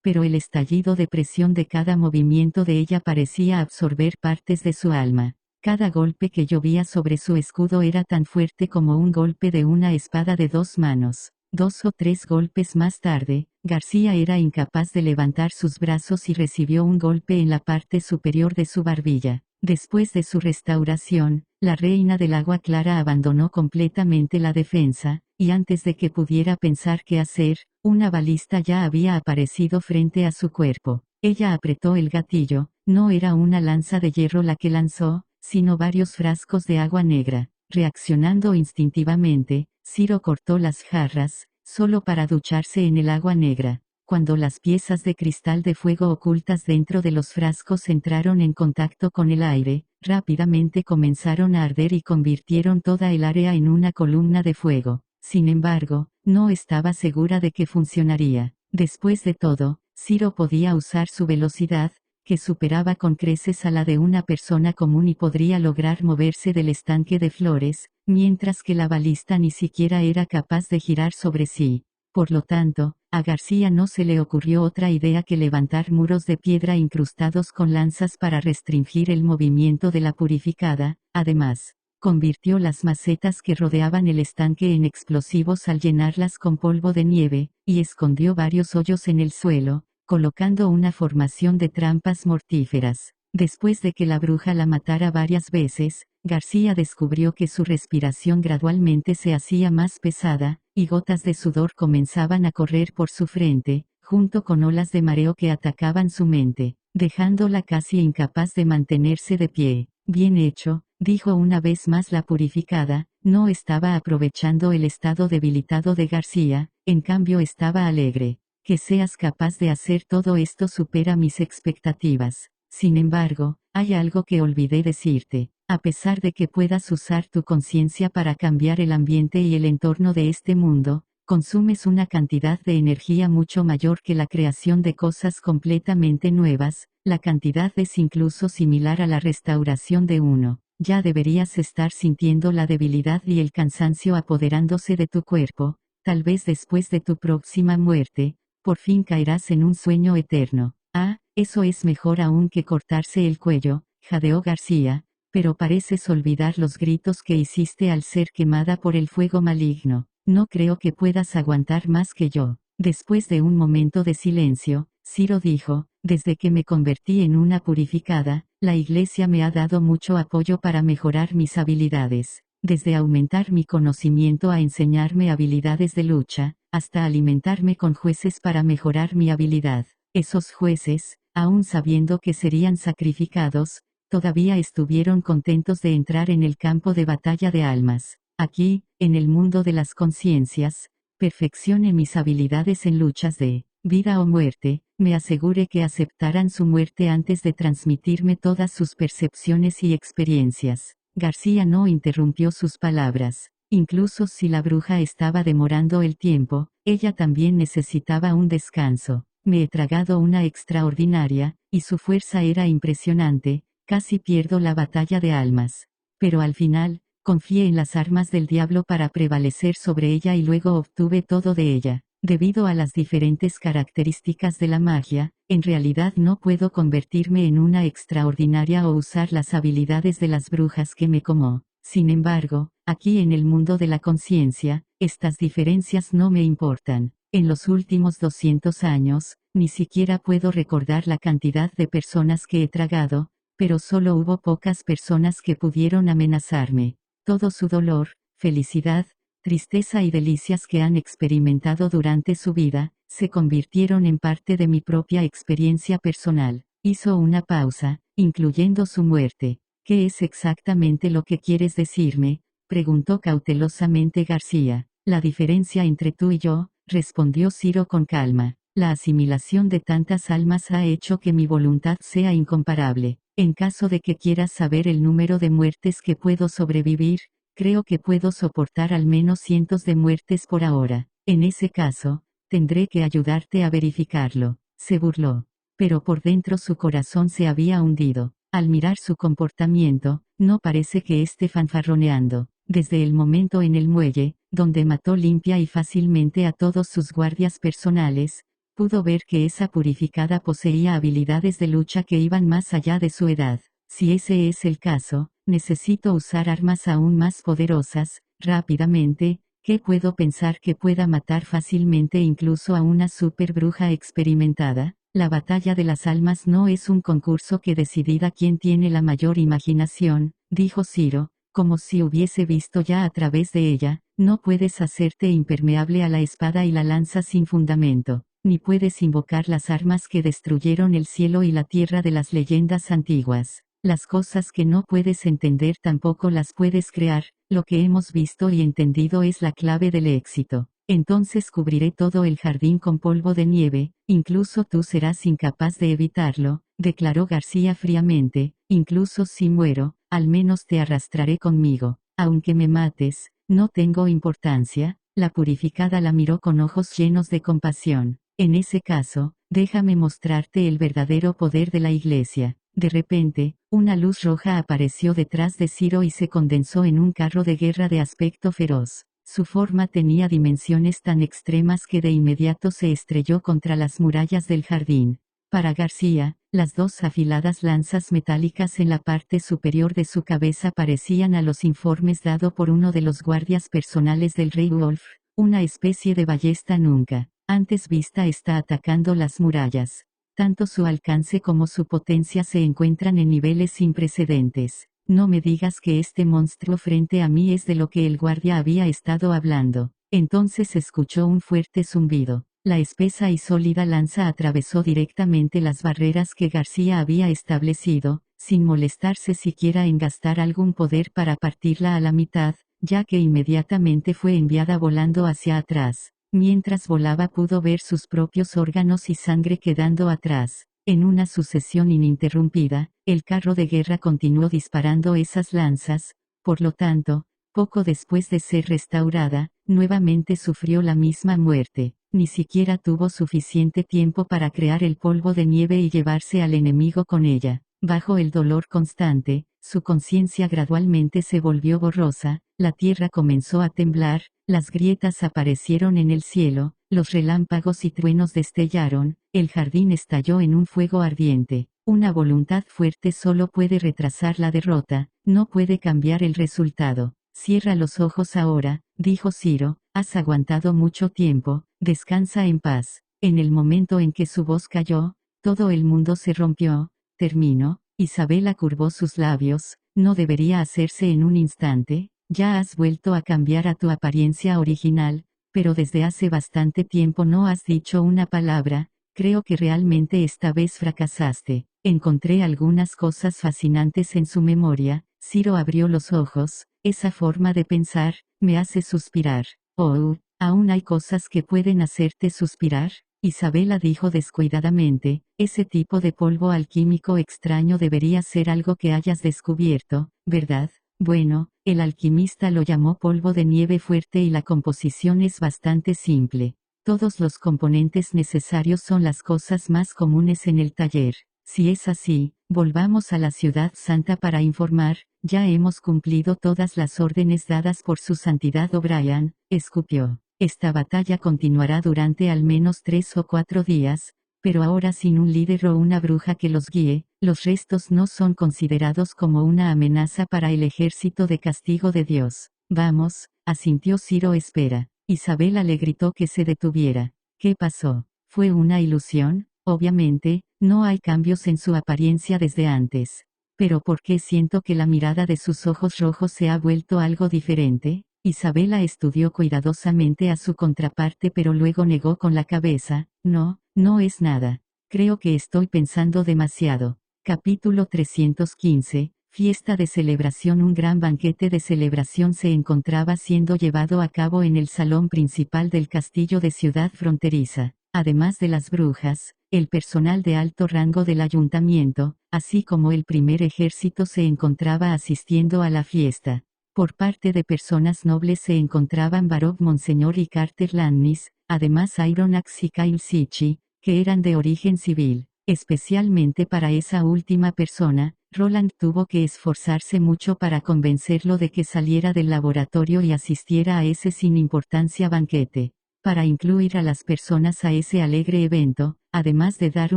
pero el estallido de presión de cada movimiento de ella parecía absorber partes de su alma. Cada golpe que llovía sobre su escudo era tan fuerte como un golpe de una espada de 2 manos. 2 o 3 golpes más tarde, García era incapaz de levantar sus brazos y recibió un golpe en la parte superior de su barbilla. Después de su restauración, la reina del agua clara abandonó completamente la defensa, y antes de que pudiera pensar qué hacer, una balista ya había aparecido frente a su cuerpo. Ella apretó el gatillo, no era una lanza de hierro la que lanzó, sino varios frascos de agua negra. Reaccionando instintivamente, Ciro cortó las jarras, solo para ducharse en el agua negra. Cuando las piezas de cristal de fuego ocultas dentro de los frascos entraron en contacto con el aire, rápidamente comenzaron a arder y convirtieron toda el área en una columna de fuego. Sin embargo, no estaba segura de que funcionaría. Después de todo, Ciro podía usar su velocidad, que superaba con creces a la de una persona común y podría lograr moverse del estanque de flores, mientras que la balista ni siquiera era capaz de girar sobre sí. Por lo tanto, a García no se le ocurrió otra idea que levantar muros de piedra incrustados con lanzas para restringir el movimiento de la purificada. Además, convirtió las macetas que rodeaban el estanque en explosivos al llenarlas con polvo de nieve, y escondió varios hoyos en el suelo, colocando una formación de trampas mortíferas. Después de que la bruja la matara varias veces, García descubrió que su respiración gradualmente se hacía más pesada, y gotas de sudor comenzaban a correr por su frente, junto con olas de mareo que atacaban su mente, dejándola casi incapaz de mantenerse de pie. Bien hecho, dijo una vez más la purificada, no estaba aprovechando el estado debilitado de García, en cambio estaba alegre. Que seas capaz de hacer todo esto supera mis expectativas. Sin embargo, hay algo que olvidé decirte. A pesar de que puedas usar tu conciencia para cambiar el ambiente y el entorno de este mundo, consumes una cantidad de energía mucho mayor que la creación de cosas completamente nuevas. La cantidad es incluso similar a la restauración de uno. ya deberías estar sintiendo la debilidad y el cansancio apoderándose de tu cuerpo, tal vez después de tu próxima muerte, por fin caerás en un sueño eterno. Ah, eso es mejor aún que cortarse el cuello, jadeó García, pero pareces olvidar los gritos que hiciste al ser quemada por el fuego maligno. No creo que puedas aguantar más que yo. Después de un momento de silencio, Ciro dijo, desde que me convertí en una purificada, la Iglesia me ha dado mucho apoyo para mejorar mis habilidades, desde aumentar mi conocimiento a enseñarme habilidades de lucha, hasta alimentarme con jueces para mejorar mi habilidad. Esos jueces, aun sabiendo que serían sacrificados, todavía estuvieron contentos de entrar en el campo de batalla de almas. Aquí, en el mundo de las conciencias, perfeccione mis habilidades en luchas de vida o muerte, me asegure que aceptaran su muerte antes de transmitirme todas sus percepciones y experiencias. García no interrumpió sus palabras. Incluso si la bruja estaba demorando el tiempo, ella también necesitaba un descanso. Me he tragado una extraordinaria, y su fuerza era impresionante, casi pierdo la batalla de almas. Pero al final, confié en las armas del diablo para prevalecer sobre ella y luego obtuve todo de ella. Debido a las diferentes características de la magia, en realidad no puedo convertirme en una extraordinaria o usar las habilidades de las brujas que me como. Sin embargo, aquí en el mundo de la conciencia, estas diferencias no me importan. En los últimos 200 años, ni siquiera puedo recordar la cantidad de personas que he tragado, pero solo hubo pocas personas que pudieron amenazarme. Todo su dolor, felicidad, tristeza y delicias que han experimentado durante su vida, se convirtieron en parte de mi propia experiencia personal. Hizo una pausa, incluyendo su muerte. ¿Qué es exactamente lo que quieres decirme?, preguntó cautelosamente García. La diferencia entre tú y yo, respondió Ciro con calma. La asimilación de tantas almas ha hecho que mi voluntad sea incomparable. En caso de que quieras saber el número de muertes que puedo sobrevivir, creo que puedo soportar al menos cientos de muertes por ahora. En ese caso, tendré que ayudarte a verificarlo. Se burló. Pero por dentro su corazón se había hundido. Al mirar su comportamiento, no parece que esté fanfarroneando. Desde el momento en el muelle, donde mató limpia y fácilmente a todos sus guardias personales, pudo ver que esa purificada poseía habilidades de lucha que iban más allá de su edad. Si ese es el caso, necesito usar armas aún más poderosas, rápidamente. ¿Qué puedo pensar que pueda matar fácilmente incluso a una super bruja experimentada? La batalla de las almas no es un concurso que decida quién tiene la mayor imaginación, dijo Ciro, como si hubiese visto ya a través de ella. No puedes hacerte impermeable a la espada y la lanza sin fundamento, ni puedes invocar las armas que destruyeron el cielo y la tierra de las leyendas antiguas. Las cosas que no puedes entender tampoco las puedes crear. Lo que hemos visto y entendido es la clave del éxito. Entonces cubriré todo el jardín con polvo de nieve, incluso tú serás incapaz de evitarlo, declaró García fríamente. Incluso si muero, al menos te arrastraré conmigo. Aunque me mates, no tengo importancia. La purificada la miró con ojos llenos de compasión. En ese caso, déjame mostrarte el verdadero poder de la Iglesia. De repente, una luz roja apareció detrás de Ciro y se condensó en un carro de guerra de aspecto feroz. Su forma tenía dimensiones tan extremas que de inmediato se estrelló contra las murallas del jardín. Para García, las dos afiladas lanzas metálicas en la parte superior de su cabeza parecían a los informes dado por uno de los guardias personales del rey Wolf, una especie de ballesta nunca antes vista está atacando las murallas. Tanto su alcance como su potencia se encuentran en niveles sin precedentes. No me digas que este monstruo frente a mí es de lo que el guardia había estado hablando. Entonces escuchó un fuerte zumbido. La espesa y sólida lanza atravesó directamente las barreras que García había establecido, sin molestarse siquiera en gastar algún poder para partirla a la mitad, ya que inmediatamente fue enviada volando hacia atrás. Mientras volaba pudo ver sus propios órganos y sangre quedando atrás. En una sucesión ininterrumpida, el carro de guerra continuó disparando esas lanzas. Por lo tanto, poco después de ser restaurada, nuevamente sufrió la misma muerte. Ni siquiera tuvo suficiente tiempo para crear el polvo de nieve y llevarse al enemigo con ella. Bajo el dolor constante, su conciencia gradualmente se volvió borrosa, la tierra comenzó a temblar, las grietas aparecieron en el cielo, los relámpagos y truenos destellaron, el jardín estalló en un fuego ardiente. Una voluntad fuerte solo puede retrasar la derrota, no puede cambiar el resultado. Cierra los ojos ahora, dijo Ciro, has aguantado mucho tiempo, descansa en paz. En el momento en que su voz cayó, todo el mundo se rompió. Termino. Isabela curvó sus labios, no debería hacerse en un instante, ya has vuelto a cambiar a tu apariencia original, pero desde hace bastante tiempo no has dicho una palabra, creo que realmente esta vez fracasaste. Encontré algunas cosas fascinantes en su memoria. Ciro abrió los ojos, esa forma de pensar, me hace suspirar. Oh, ¿aún hay cosas que pueden hacerte suspirar? Isabela dijo descuidadamente, ese tipo de polvo alquímico extraño debería ser algo que hayas descubierto, ¿verdad? Bueno, el alquimista lo llamó polvo de nieve fuerte y la composición es bastante simple. Todos los componentes necesarios son las cosas más comunes en el taller. Si es así, volvamos a la ciudad santa para informar, ya hemos cumplido todas las órdenes dadas por su santidad O'Brien, escupió. Esta batalla continuará durante al menos 3 o 4 días, pero ahora sin un líder o una bruja que los guíe, los restos no son considerados como una amenaza para el ejército de castigo de Dios. Vamos, asintió Ciro. Espera. Isabela le gritó que se detuviera. ¿Qué pasó? ¿Fue una ilusión? Obviamente, no hay cambios en su apariencia desde antes. Pero ¿por qué siento que la mirada de sus ojos rojos se ha vuelto algo diferente? Isabela estudió cuidadosamente a su contraparte pero luego negó con la cabeza, no, no es nada. Creo que estoy pensando demasiado. Capítulo 315, Fiesta de celebración. Un gran banquete de celebración se encontraba siendo llevado a cabo en el salón principal del castillo de Ciudad Fronteriza. Además de las brujas, el personal de alto rango del ayuntamiento, así como el primer ejército se encontraba asistiendo a la fiesta. Por parte de personas nobles se encontraban Baroque Monseñor y Carter Lannis, además Ironax y Kyle Sichi, que eran de origen civil. Especialmente para esa última persona, Roland tuvo que esforzarse mucho para convencerlo de que saliera del laboratorio y asistiera a ese sin importancia banquete. Para incluir a las personas a ese alegre evento, además de dar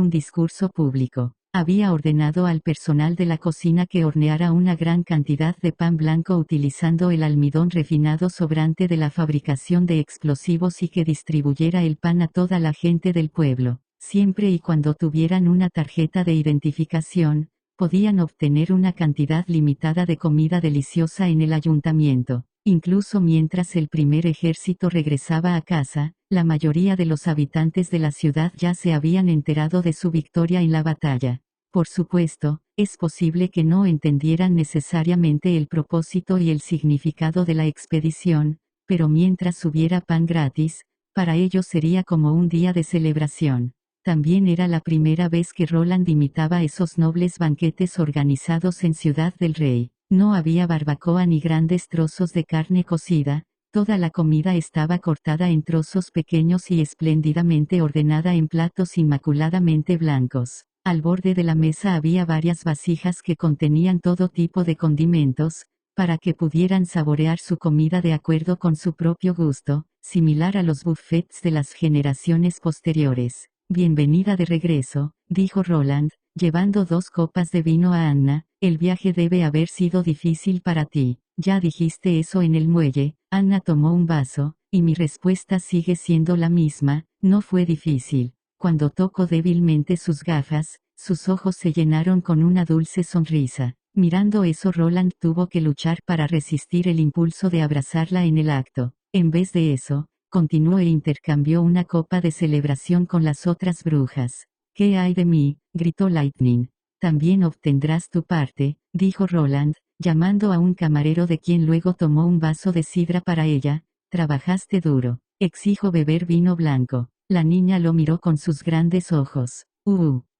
un discurso público, había ordenado al personal de la cocina que horneara una gran cantidad de pan blanco utilizando el almidón refinado sobrante de la fabricación de explosivos y que distribuyera el pan a toda la gente del pueblo. Siempre y cuando tuvieran una tarjeta de identificación, podían obtener una cantidad limitada de comida deliciosa en el ayuntamiento. Incluso mientras el primer ejército regresaba a casa, la mayoría de los habitantes de la ciudad ya se habían enterado de su victoria en la batalla. Por supuesto, es posible que no entendieran necesariamente el propósito y el significado de la expedición, pero mientras hubiera pan gratis, para ellos sería como un día de celebración. También era la primera vez que Roland imitaba esos nobles banquetes organizados en Ciudad del Rey. No había barbacoa ni grandes trozos de carne cocida, toda la comida estaba cortada en trozos pequeños y espléndidamente ordenada en platos inmaculadamente blancos. Al borde de la mesa había varias vasijas que contenían todo tipo de condimentos, para que pudieran saborear su comida de acuerdo con su propio gusto, similar a los buffets de las generaciones posteriores. Bienvenida de regreso, dijo Roland, llevando 2 copas de vino a Anna. El viaje debe haber sido difícil para ti. Ya dijiste eso en el muelle. Anna tomó un vaso, y mi respuesta sigue siendo la misma, no fue difícil. Cuando tocó débilmente sus gafas, sus ojos se llenaron con una dulce sonrisa. Mirando eso, Roland tuvo que luchar para resistir el impulso de abrazarla en el acto. En vez de eso, continuó e intercambió una copa de celebración con las otras brujas. ¿Qué hay de mí?, gritó Lightning. También obtendrás tu parte, dijo Roland, llamando a un camarero de quien luego tomó un vaso de sidra para ella. Trabajaste duro. Exijo beber vino blanco. La niña lo miró con sus grandes ojos.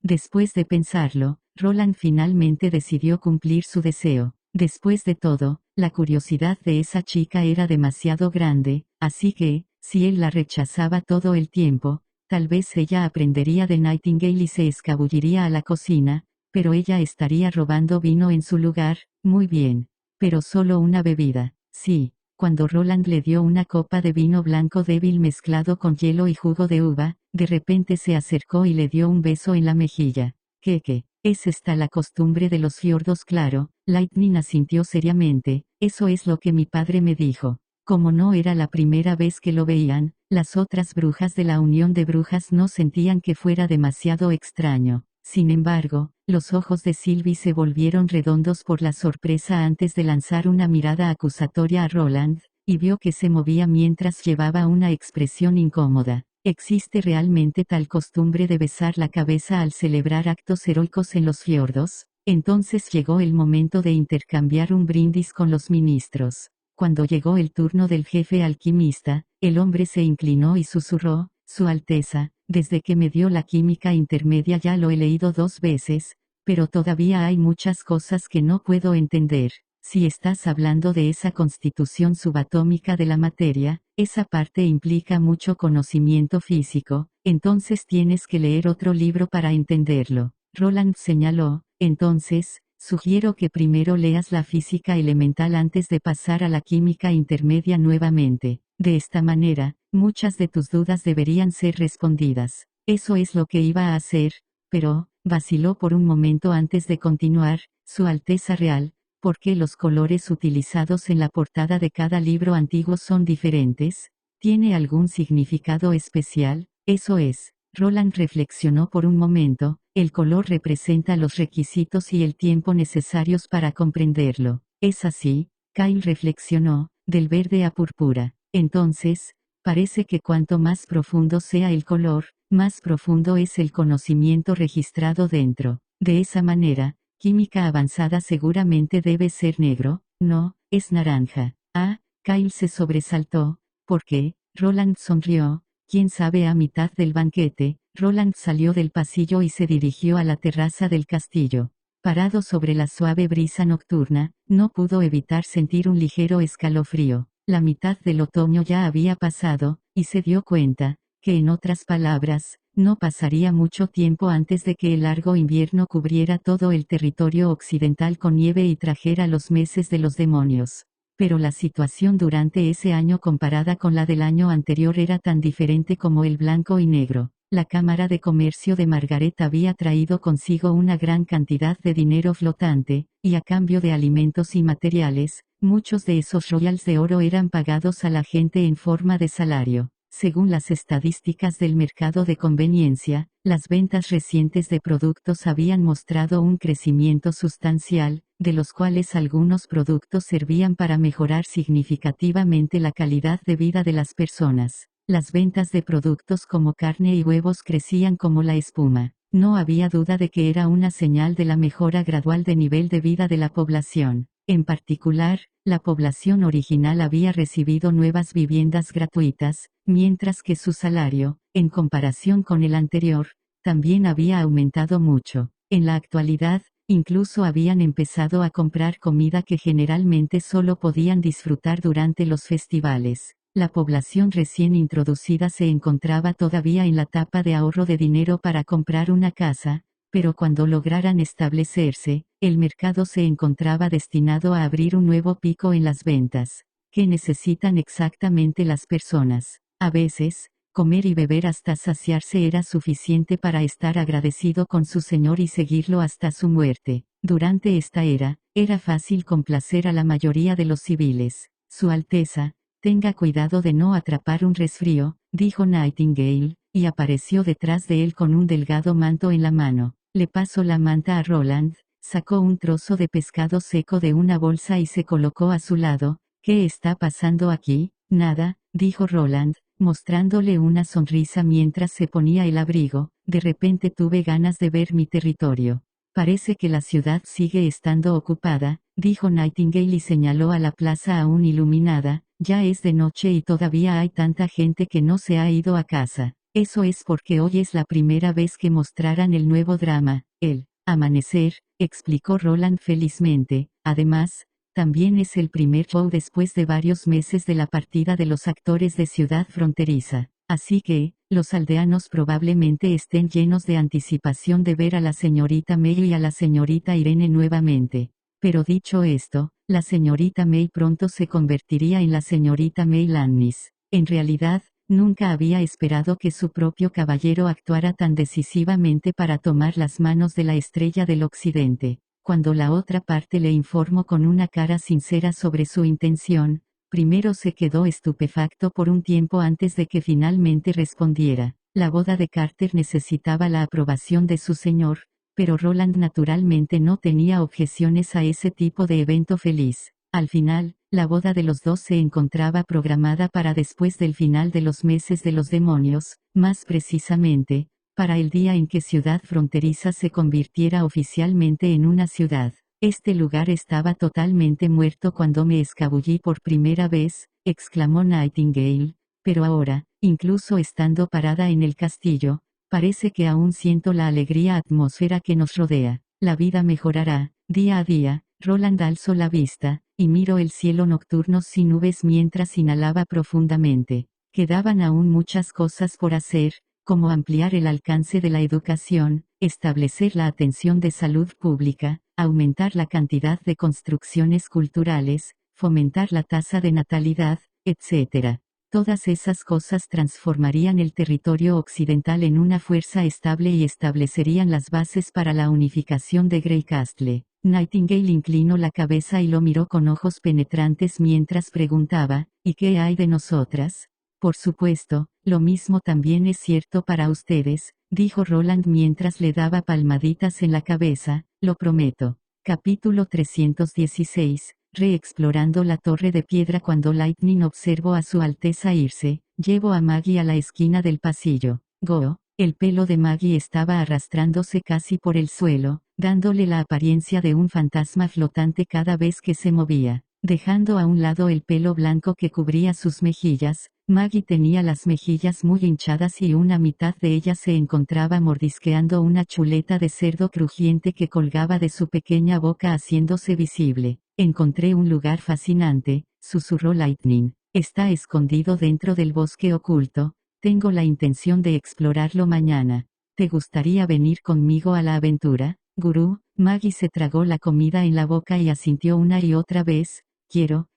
Después de pensarlo, Roland finalmente decidió cumplir su deseo. Después de todo, la curiosidad de esa chica era demasiado grande, así que, si él la rechazaba todo el tiempo, tal vez ella aprendería de Nightingale y se escabulliría a la cocina, Pero ella estaría robando vino en su lugar, muy bien. Pero solo una bebida, sí. Cuando Roland le dio una copa de vino blanco débil mezclado con hielo y jugo de uva, de repente se acercó y le dio un beso en la mejilla. ¿Qué? ¿Es esta la costumbre de los fiordos? Claro, Lightning asintió seriamente, eso es lo que mi padre me dijo. Como no era la primera vez que lo veían, las otras brujas de la Unión de Brujas no sentían que fuera demasiado extraño. Sin embargo, los ojos de Sylvie se volvieron redondos por la sorpresa antes de lanzar una mirada acusatoria a Roland, y vio que se movía mientras llevaba una expresión incómoda. ¿Existe realmente tal costumbre de besar la cabeza al celebrar actos heroicos en los fiordos? Entonces llegó el momento de intercambiar un brindis con los ministros. Cuando llegó el turno del jefe alquimista, el hombre se inclinó y susurró, Su Alteza, desde que me dio la química intermedia ya lo he leído 2 veces, pero todavía hay muchas cosas que no puedo entender. Si estás hablando de esa constitución subatómica de la materia, esa parte implica mucho conocimiento físico, entonces tienes que leer otro libro para entenderlo. Roland señaló, entonces, sugiero que primero leas la física elemental antes de pasar a la química intermedia nuevamente. De esta manera, muchas de tus dudas deberían ser respondidas. Eso es lo que iba a hacer, pero, vaciló por un momento antes de continuar, Su Alteza Real, ¿por qué los colores utilizados en la portada de cada libro antiguo son diferentes? ¿Tiene algún significado especial? Eso es. Roland reflexionó por un momento, el color representa los requisitos y el tiempo necesarios para comprenderlo. ¿Es así? Kyle reflexionó, del verde a púrpura. Entonces, parece que cuanto más profundo sea el color, más profundo es el conocimiento registrado dentro. De esa manera, química avanzada seguramente debe ser negro, no, es naranja. Ah, Kyle se sobresaltó. ¿Por qué? Roland sonrió. Quién sabe. A mitad del banquete, Roland salió del pasillo y se dirigió a la terraza del castillo. Parado sobre la suave brisa nocturna, no pudo evitar sentir un ligero escalofrío. La mitad del otoño ya había pasado, y se dio cuenta, que en otras palabras, no pasaría mucho tiempo antes de que el largo invierno cubriera todo el territorio occidental con nieve y trajera los meses de los demonios. Pero la situación durante ese año comparada con la del año anterior era tan diferente como el blanco y negro. La Cámara de Comercio de Margaret había traído consigo una gran cantidad de dinero flotante, y a cambio de alimentos y materiales, muchos de esos royals de oro eran pagados a la gente en forma de salario. Según las estadísticas del mercado de conveniencia, las ventas recientes de productos habían mostrado un crecimiento sustancial, de los cuales algunos productos servían para mejorar significativamente la calidad de vida de las personas. Las ventas de productos como carne y huevos crecían como la espuma. No había duda de que era una señal de la mejora gradual de nivel de vida de la población. En particular, la población original había recibido nuevas viviendas gratuitas, mientras que su salario, en comparación con el anterior, también había aumentado mucho. En la actualidad, incluso habían empezado a comprar comida que generalmente solo podían disfrutar durante los festivales. La población recién introducida se encontraba todavía en la etapa de ahorro de dinero para comprar una casa, pero cuando lograran establecerse, el mercado se encontraba destinado a abrir un nuevo pico en las ventas. ¿Qué necesitan exactamente las personas? A veces, comer y beber hasta saciarse era suficiente para estar agradecido con su señor y seguirlo hasta su muerte. Durante esta era fácil complacer a la mayoría de los civiles. Su Alteza, tenga cuidado de no atrapar un resfrío, dijo Nightingale, y apareció detrás de él con un delgado manto en la mano. Le pasó la manta a Roland, sacó un trozo de pescado seco de una bolsa y se colocó a su lado. ¿Qué está pasando aquí? Nada, dijo Roland, mostrándole una sonrisa mientras se ponía el abrigo. De repente tuve ganas de ver mi territorio. Parece que la ciudad sigue estando ocupada, dijo Nightingale y señaló a la plaza aún iluminada. Ya es de noche y todavía hay tanta gente que no se ha ido a casa. Eso es porque hoy es la primera vez que mostrarán el nuevo drama, el amanecer, explicó Roland felizmente. Además, también es el primer show después de varios meses de la partida de los actores de Ciudad Fronteriza. Así que, los aldeanos probablemente estén llenos de anticipación de ver a la señorita May y a la señorita Irene nuevamente. Pero dicho esto, la señorita May pronto se convertiría en la señorita May Lannis. En realidad, nunca había esperado que su propio caballero actuara tan decisivamente para tomar las manos de la estrella del occidente. Cuando la otra parte le informó con una cara sincera sobre su intención, primero se quedó estupefacto por un tiempo antes de que finalmente respondiera. La boda de Carter necesitaba la aprobación de su señor, pero Roland naturalmente no tenía objeciones a ese tipo de evento feliz. Al final, la boda de los dos se encontraba programada para después del final de los meses de los demonios, más precisamente, para el día en que Ciudad Fronteriza se convirtiera oficialmente en una ciudad. Este lugar estaba totalmente muerto cuando me escabullí por primera vez, exclamó Nightingale, pero ahora, incluso estando parada en el castillo, parece que aún siento la alegría atmósfera que nos rodea. La vida mejorará, día a día. Roland alzó la vista, y miró el cielo nocturno sin nubes mientras inhalaba profundamente. Quedaban aún muchas cosas por hacer, como ampliar el alcance de la educación, establecer la atención de salud pública, aumentar la cantidad de construcciones culturales, fomentar la tasa de natalidad, etc. Todas esas cosas transformarían el territorio occidental en una fuerza estable y establecerían las bases para la unificación de Greycastle. Nightingale inclinó la cabeza y lo miró con ojos penetrantes mientras preguntaba, ¿y qué hay de nosotras? Por supuesto, lo mismo también es cierto para ustedes, dijo Roland mientras le daba palmaditas en la cabeza, lo prometo. Capítulo 316. Reexplorando la torre de piedra. Cuando Lightning observó a su Alteza irse, llevó a Maggie a la esquina del pasillo. Go. El pelo de Maggie estaba arrastrándose casi por el suelo, dándole la apariencia de un fantasma flotante cada vez que se movía. Dejando a un lado el pelo blanco que cubría sus mejillas, Maggie tenía las mejillas muy hinchadas y una mitad de ellas se encontraba mordisqueando una chuleta de cerdo crujiente que colgaba de su pequeña boca haciéndose visible. Encontré un lugar fascinante, susurró Lightning. Está escondido dentro del bosque oculto. Tengo la intención de explorarlo mañana. ¿Te gustaría venir conmigo a la aventura, Gurú? Maggie se tragó la comida en la boca y asintió una y otra vez. Quiero.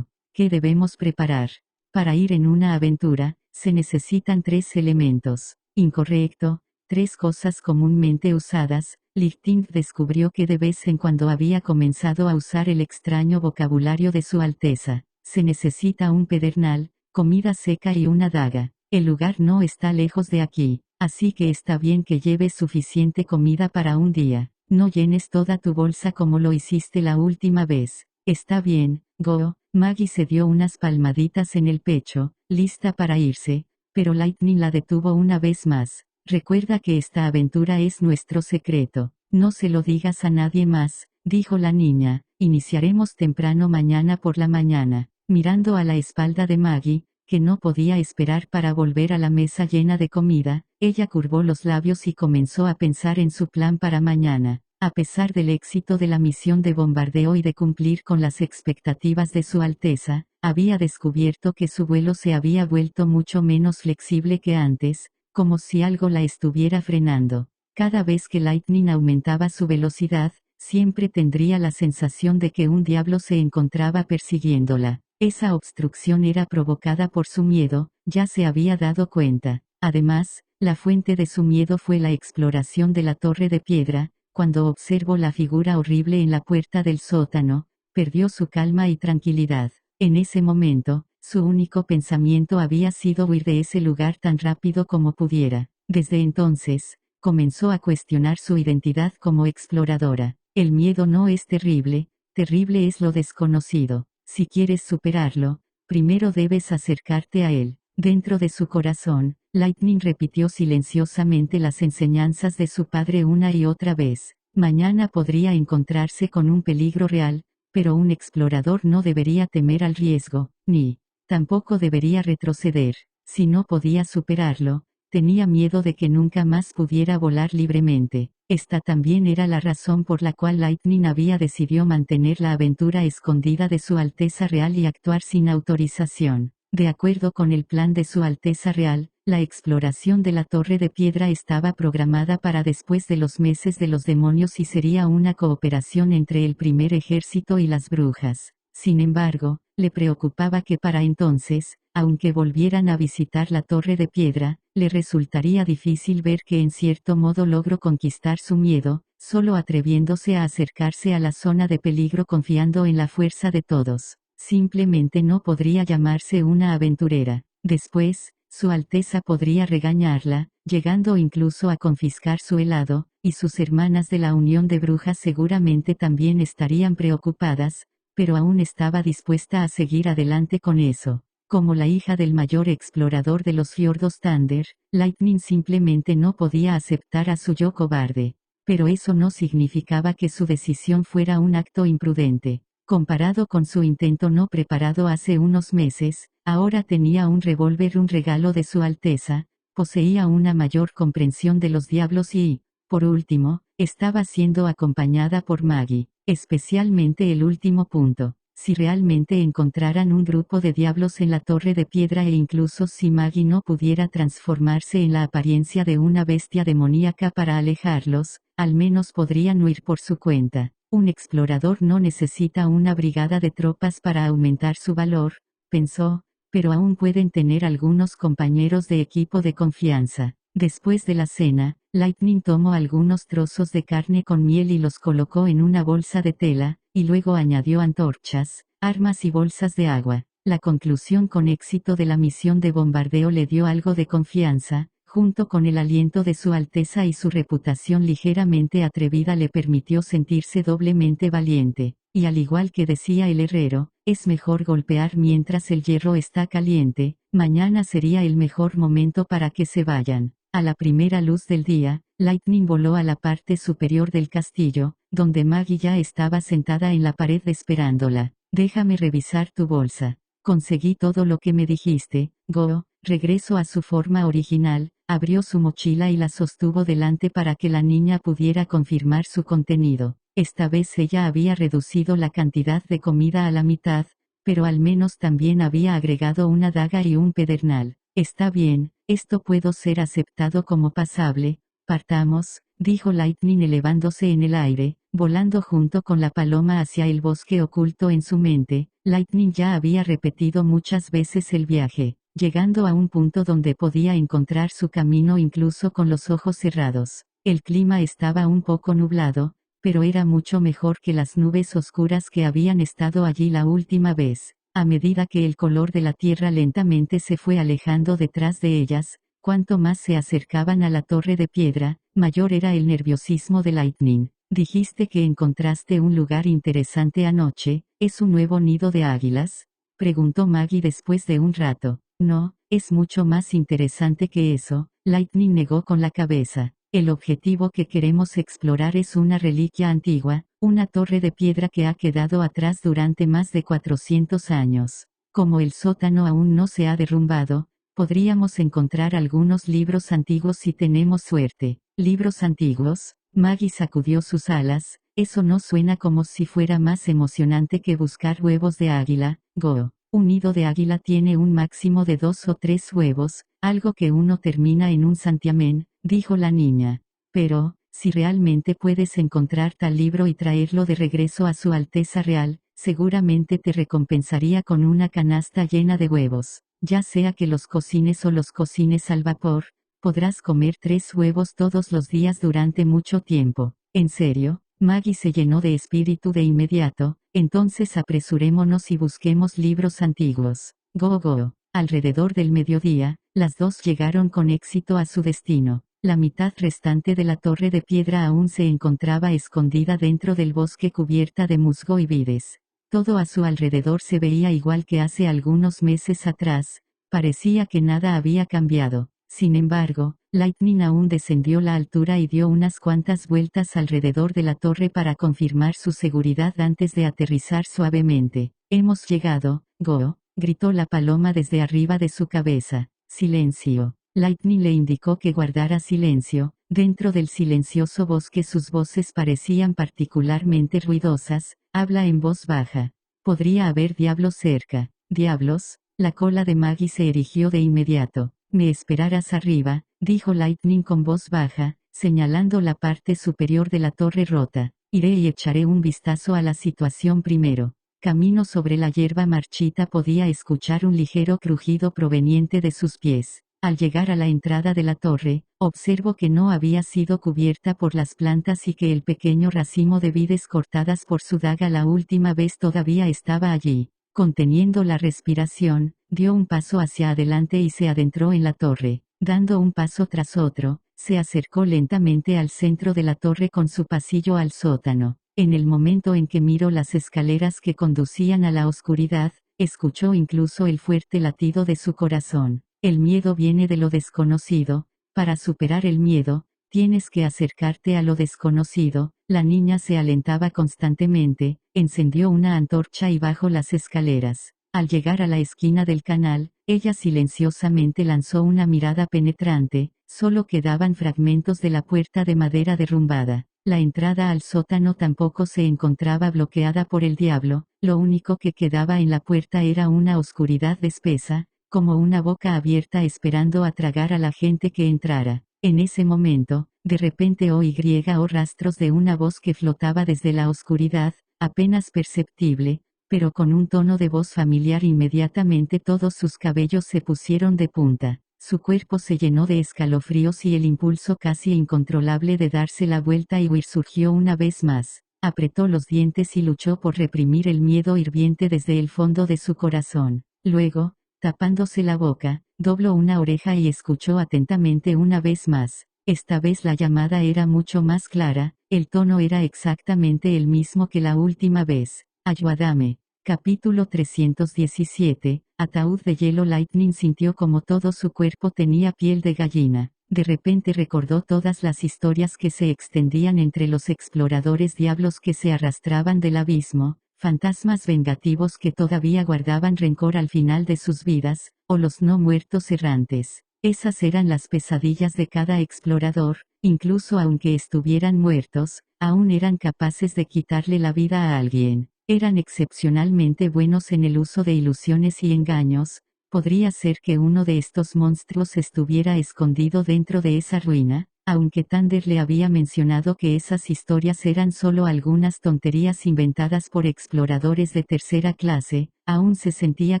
¿Qué debemos preparar? Para ir en una aventura, se necesitan 3 elementos. Incorrecto. 3 cosas comúnmente usadas. Lichting descubrió que de vez en cuando había comenzado a usar el extraño vocabulario de su Alteza. Se necesita un pedernal, comida seca y una daga. El lugar no está lejos de aquí, así que está bien que lleves suficiente comida para un día. No llenes toda tu bolsa como lo hiciste la última vez. Está bien, Go. Maggie se dio unas palmaditas en el pecho, lista para irse, pero Lightning la detuvo una vez más. Recuerda que esta aventura es nuestro secreto. No se lo digas a nadie más, dijo la niña. Iniciaremos temprano mañana por la mañana. Mirando a la espalda de Maggie, que no podía esperar para volver a la mesa llena de comida, ella curvó los labios y comenzó a pensar en su plan para mañana. A pesar del éxito de la misión de bombardeo y de cumplir con las expectativas de su Alteza, había descubierto que su vuelo se había vuelto mucho menos flexible que antes, como si algo la estuviera frenando. Cada vez que Lightning aumentaba su velocidad, siempre tendría la sensación de que un diablo se encontraba persiguiéndola. Esa obstrucción era provocada por su miedo, ya se había dado cuenta. Además, la fuente de su miedo fue la exploración de la torre de piedra. Cuando observó la figura horrible en la puerta del sótano, perdió su calma y tranquilidad. En ese momento, su único pensamiento había sido huir de ese lugar tan rápido como pudiera. Desde entonces, comenzó a cuestionar su identidad como exploradora. El miedo no es terrible, terrible es lo desconocido. Si quieres superarlo, primero debes acercarte a él. Dentro de su corazón, Lightning repitió silenciosamente las enseñanzas de su padre una y otra vez. Mañana podría encontrarse con un peligro real, pero un explorador no debería temer al riesgo, ni tampoco debería retroceder. Si no podía superarlo, tenía miedo de que nunca más pudiera volar libremente. Esta también era la razón por la cual Lightning había decidido mantener la aventura escondida de su Alteza Real y actuar sin autorización. De acuerdo con el plan de su Alteza Real, La exploración de la Torre de Piedra estaba programada para después de los meses de los demonios y sería una cooperación entre el primer ejército y las brujas. Sin embargo, le preocupaba que para entonces, aunque volvieran a visitar la Torre de Piedra, le resultaría difícil ver que en cierto modo logró conquistar su miedo, solo atreviéndose a acercarse a la zona de peligro confiando en la fuerza de todos. Simplemente no podría llamarse una aventurera. Después, Su Alteza podría regañarla, llegando incluso a confiscar su helado, y sus hermanas de la Unión de Brujas seguramente también estarían preocupadas, pero aún estaba dispuesta a seguir adelante con eso. Como la hija del mayor explorador de los fiordos Thunder, Lightning simplemente no podía aceptar a su yo cobarde. Pero eso no significaba que su decisión fuera un acto imprudente. Comparado con su intento no preparado hace unos meses, ahora tenía un revólver, un regalo de Su Alteza, poseía una mayor comprensión de los diablos y, por último, estaba siendo acompañada por Maggie, especialmente el último punto. Si realmente encontraran un grupo de diablos en la Torre de Piedra e incluso si Maggie no pudiera transformarse en la apariencia de una bestia demoníaca para alejarlos, al menos podrían huir por su cuenta. Un explorador no necesita una brigada de tropas para aumentar su valor, pensó, pero aún pueden tener algunos compañeros de equipo de confianza. Después de la cena, Lightning tomó algunos trozos de carne con miel y los colocó en una bolsa de tela, y luego añadió antorchas, armas y bolsas de agua. La conclusión con éxito de la misión de bombardeo le dio algo de confianza, junto con el aliento de Su Alteza y su reputación ligeramente atrevida le permitió sentirse doblemente valiente, y al igual que decía el herrero, es mejor golpear mientras el hierro está caliente, mañana sería el mejor momento para que se vayan. A la primera luz del día, Lightning voló a la parte superior del castillo, donde Maggie ya estaba sentada en la pared esperándola. Déjame revisar tu bolsa. Conseguí todo lo que me dijiste, Go. Regresó a su forma original, abrió su mochila y la sostuvo delante para que la niña pudiera confirmar su contenido. Esta vez ella había reducido la cantidad de comida a la mitad, pero al menos también había agregado una daga y un pedernal. Está bien, esto puede ser aceptado como pasable. Partamos, dijo Lightning elevándose en el aire, volando junto con la paloma hacia el bosque oculto en su mente. Lightning ya había repetido muchas veces el viaje, llegando a un punto donde podía encontrar su camino incluso con los ojos cerrados. El clima estaba un poco nublado, pero era mucho mejor que las nubes oscuras que habían estado allí la última vez. A medida que el color de la tierra lentamente se fue alejando detrás de ellas, cuanto más se acercaban a la Torre de Piedra, mayor era el nerviosismo de Lightning. Dijiste que encontraste un lugar interesante anoche, ¿es un nuevo nido de águilas? Preguntó Maggie después de un rato. No, es mucho más interesante que eso, Lightning negó con la cabeza. El objetivo que queremos explorar es una reliquia antigua, una torre de piedra que ha quedado atrás durante más de 400 años. Como el sótano aún no se ha derrumbado, podríamos encontrar algunos libros antiguos si tenemos suerte. ¿Libros antiguos? Maggie sacudió sus alas. Eso no suena como si fuera más emocionante que buscar huevos de águila, Go. Un nido de águila tiene un máximo de 2 o 3 huevos, algo que uno termina en un santiamén, dijo la niña. Pero, si realmente puedes encontrar tal libro y traerlo de regreso a Su Alteza Real, seguramente te recompensaría con una canasta llena de huevos. Ya sea que los cocines o los cocines al vapor, podrás comer 3 huevos todos los días durante mucho tiempo. ¿En serio? Maggie se llenó de espíritu de inmediato. Entonces apresurémonos y busquemos libros antiguos. Go go. Alrededor del mediodía, las dos llegaron con éxito a su destino. La mitad restante de la torre de piedra aún se encontraba escondida dentro del bosque cubierta de musgo y vides. Todo a su alrededor se veía igual que hace algunos meses atrás, parecía que nada había cambiado. Sin embargo, Lightning aún descendió la altura y dio unas cuantas vueltas alrededor de la torre para confirmar su seguridad antes de aterrizar suavemente. Hemos llegado, Go, gritó la paloma desde arriba de su cabeza. Silencio. Lightning le indicó que guardara silencio. Dentro del silencioso bosque sus voces parecían particularmente ruidosas. Habla en voz baja. Podría haber diablos cerca. ¿Diablos? La cola de Maggie se erigió de inmediato. me esperarás arriba, dijo Lightning con voz baja, señalando la parte superior de la torre rota. Iré y echaré un vistazo a la situación primero. Camino sobre la hierba marchita podía escuchar un ligero crujido proveniente de sus pies. Al llegar a la entrada de la torre, observo que no había sido cubierta por las plantas y que el pequeño racimo de vides cortadas por su daga la última vez todavía estaba allí. Conteniendo la respiración, dio un paso hacia adelante y se adentró en la torre. Dando un paso tras otro, se acercó lentamente al centro de la torre con su pasillo al sótano. En el momento en que miró las escaleras que conducían a la oscuridad, escuchó incluso el fuerte latido de su corazón. El miedo viene de lo desconocido. Para superar el miedo, tienes que acercarte a lo desconocido. La niña se alentaba constantemente, encendió una antorcha y bajó las escaleras. Al llegar a la esquina del canal, ella silenciosamente lanzó una mirada penetrante. Solo quedaban fragmentos de la puerta de madera derrumbada. La entrada al sótano tampoco se encontraba bloqueada por el diablo, lo único que quedaba en la puerta era una oscuridad espesa, como una boca abierta esperando a tragar a la gente que entrara. En ese momento, de repente oyó rastros de una voz que flotaba desde la oscuridad, apenas perceptible, pero con un tono de voz familiar. Inmediatamente todos sus cabellos se pusieron de punta. Su cuerpo se llenó de escalofríos y el impulso casi incontrolable de darse la vuelta y huir surgió una vez más. Apretó los dientes y luchó por reprimir el miedo hirviente desde el fondo de su corazón. Luego, tapándose la boca, dobló una oreja y escuchó atentamente una vez más. Esta vez la llamada era mucho más clara, el tono era exactamente el mismo que la última vez. Ayúdame. Capítulo 317, Ataúd de hielo. Lightning sintió como todo su cuerpo tenía piel de gallina. De repente recordó todas las historias que se extendían entre los exploradores diablos que se arrastraban del abismo, fantasmas vengativos que todavía guardaban rencor al final de sus vidas, o los no muertos errantes. Esas eran las pesadillas de cada explorador, incluso aunque estuvieran muertos, aún eran capaces de quitarle la vida a alguien. Eran excepcionalmente buenos en el uso de ilusiones y engaños. ¿Podría ser que uno de estos monstruos estuviera escondido dentro de esa ruina? Aunque Thunder le había mencionado que esas historias eran solo algunas tonterías inventadas por exploradores de tercera clase, aún se sentía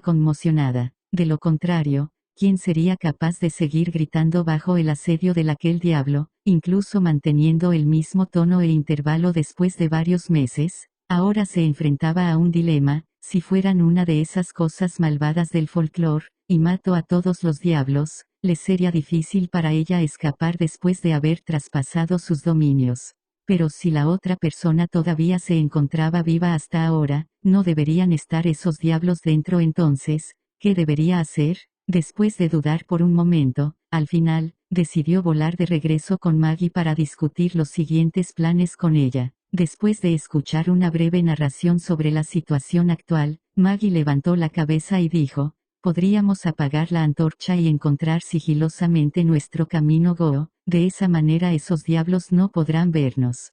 conmocionada. De lo contrario, ¿quién sería capaz de seguir gritando bajo el asedio de aquel diablo, incluso manteniendo el mismo tono e intervalo después de varios meses? Ahora se enfrentaba a un dilema: si fueran una de esas cosas malvadas del folclore, y mató a todos los diablos, le sería difícil para ella escapar después de haber traspasado sus dominios. Pero si la otra persona todavía se encontraba viva hasta ahora, ¿no deberían estar esos diablos dentro entonces? ¿Qué debería hacer? Después de dudar por un momento, al final, decidió volar de regreso con Maggie para discutir los siguientes planes con ella. Después de escuchar una breve narración sobre la situación actual, Maggie levantó la cabeza y dijo: podríamos apagar la antorcha y encontrar sigilosamente nuestro camino Go, de esa manera esos diablos no podrán vernos.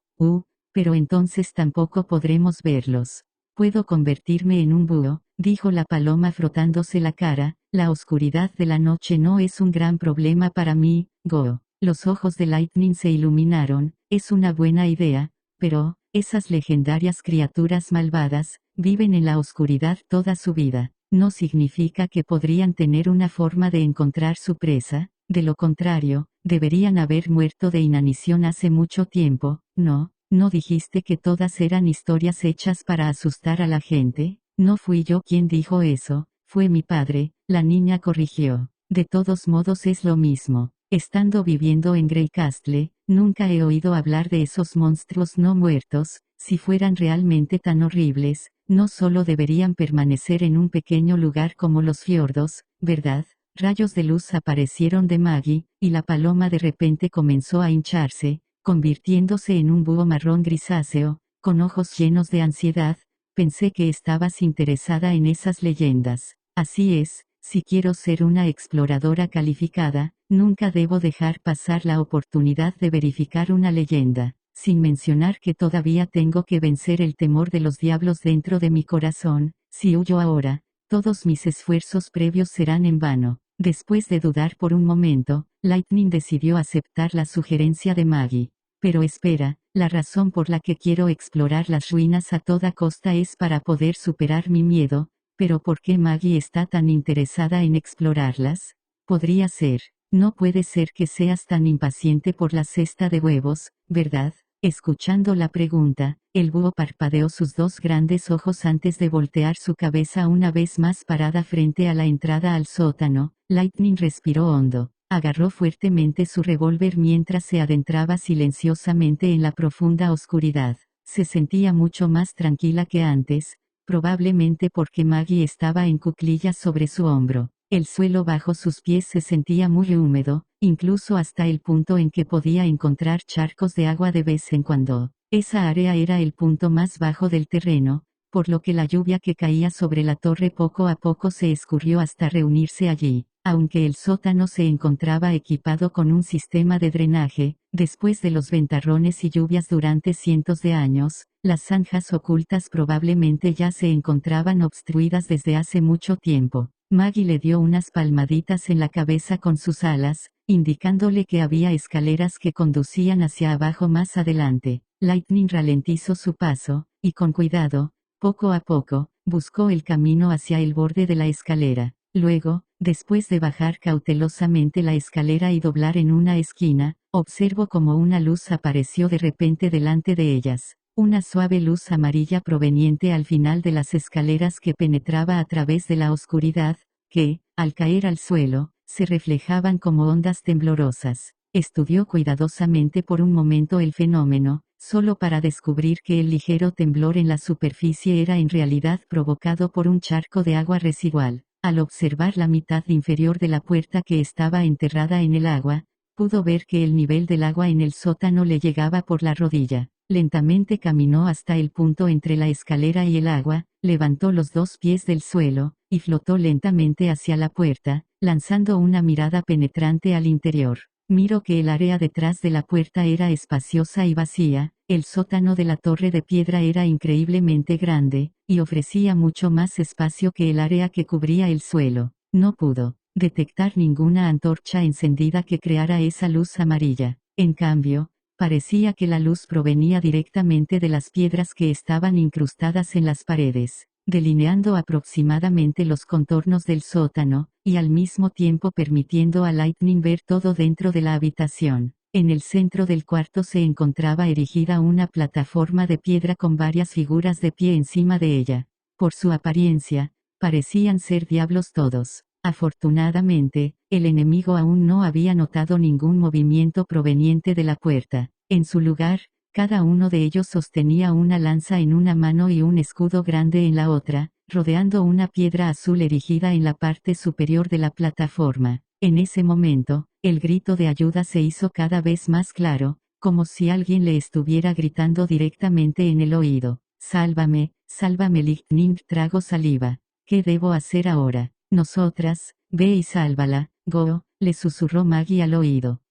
Pero entonces tampoco podremos verlos. Puedo convertirme en un búho, dijo la paloma frotándose la cara. La oscuridad de la noche no es un gran problema para mí, Go. Los ojos de Lightning se iluminaron. Es una buena idea. Pero, esas legendarias criaturas malvadas, viven en la oscuridad toda su vida. No significa que podrían tener una forma de encontrar su presa. De lo contrario, deberían haber muerto de inanición hace mucho tiempo. ¿No dijiste que todas eran historias hechas para asustar a la gente? No fui yo quien dijo eso, fue mi padre, la niña corrigió. De todos modos es lo mismo. Estando viviendo en Greycastle, nunca he oído hablar de esos monstruos no muertos. Si fueran realmente tan horribles, no solo deberían permanecer en un pequeño lugar como los fiordos, ¿verdad? Rayos de luz aparecieron de Maggie, y la paloma de repente comenzó a hincharse, convirtiéndose en un búho marrón grisáceo, con ojos llenos de ansiedad. Pensé que estabas interesada en esas leyendas. Así es. Si quiero ser una exploradora calificada, nunca debo dejar pasar la oportunidad de verificar una leyenda, sin mencionar que todavía tengo que vencer el temor de los diablos dentro de mi corazón. Si huyo ahora, todos mis esfuerzos previos serán en vano. Después de dudar por un momento, Lightning decidió aceptar la sugerencia de Maggie. Pero espera, la razón por la que quiero explorar las ruinas a toda costa es para poder superar mi miedo, pero ¿por qué Maggie está tan interesada en explorarlas? Podría ser. No puede ser que seas tan impaciente por la cesta de huevos, ¿verdad? Escuchando la pregunta, el búho parpadeó sus dos grandes ojos antes de voltear su cabeza una vez más parada frente a la entrada al sótano. Lightning respiró hondo. Agarró fuertemente su revólver mientras se adentraba silenciosamente en la profunda oscuridad. Se sentía mucho más tranquila que antes, probablemente porque Maggie estaba en cuclillas sobre su hombro. El suelo bajo sus pies se sentía muy húmedo, incluso hasta el punto en que podía encontrar charcos de agua de vez en cuando. Esa área era el punto más bajo del terreno, por lo que la lluvia que caía sobre la torre poco a poco se escurrió hasta reunirse allí. Aunque el sótano se encontraba equipado con un sistema de drenaje, después de los ventarrones y lluvias durante cientos de años, las zanjas ocultas probablemente ya se encontraban obstruidas desde hace mucho tiempo. Maggie le dio unas palmaditas en la cabeza con sus alas, indicándole que había escaleras que conducían hacia abajo más adelante. Lightning ralentizó su paso, y con cuidado, poco a poco, buscó el camino hacia el borde de la escalera. Luego, después de bajar cautelosamente la escalera y doblar en una esquina, observó como una luz apareció de repente delante de ellas. Una suave luz amarilla proveniente al final de las escaleras que penetraba a través de la oscuridad, que, al caer al suelo, se reflejaban como ondas temblorosas. Estudió cuidadosamente por un momento el fenómeno, solo para descubrir que el ligero temblor en la superficie era en realidad provocado por un charco de agua residual. Al observar la mitad inferior de la puerta que estaba enterrada en el agua, pudo ver que el nivel del agua en el sótano le llegaba por la rodilla. Lentamente caminó hasta el punto entre la escalera y el agua, levantó los dos pies del suelo, y flotó lentamente hacia la puerta, lanzando una mirada penetrante al interior. Miró que el área detrás de la puerta era espaciosa y vacía, el sótano de la torre de piedra era increíblemente grande, y ofrecía mucho más espacio que el área que cubría el suelo. No pudo detectar ninguna antorcha encendida que creara esa luz amarilla. En cambio, parecía que la luz provenía directamente de las piedras que estaban incrustadas en las paredes, delineando aproximadamente los contornos del sótano, y al mismo tiempo permitiendo a Lightning ver todo dentro de la habitación. En el centro del cuarto se encontraba erigida una plataforma de piedra con varias figuras de pie encima de ella. Por su apariencia, parecían ser diablos todos. Afortunadamente, el enemigo aún no había notado ningún movimiento proveniente de la puerta. En su lugar, cada uno de ellos sostenía una lanza en una mano y un escudo grande en la otra, rodeando una piedra azul erigida en la parte superior de la plataforma. En ese momento, el grito de ayuda se hizo cada vez más claro, como si alguien le estuviera gritando directamente en el oído. Sálvame, sálvame. Lightning tragó saliva. ¿Qué debo hacer ahora? Nosotras, ve y sálvala, Go, le susurró Maggie al oído.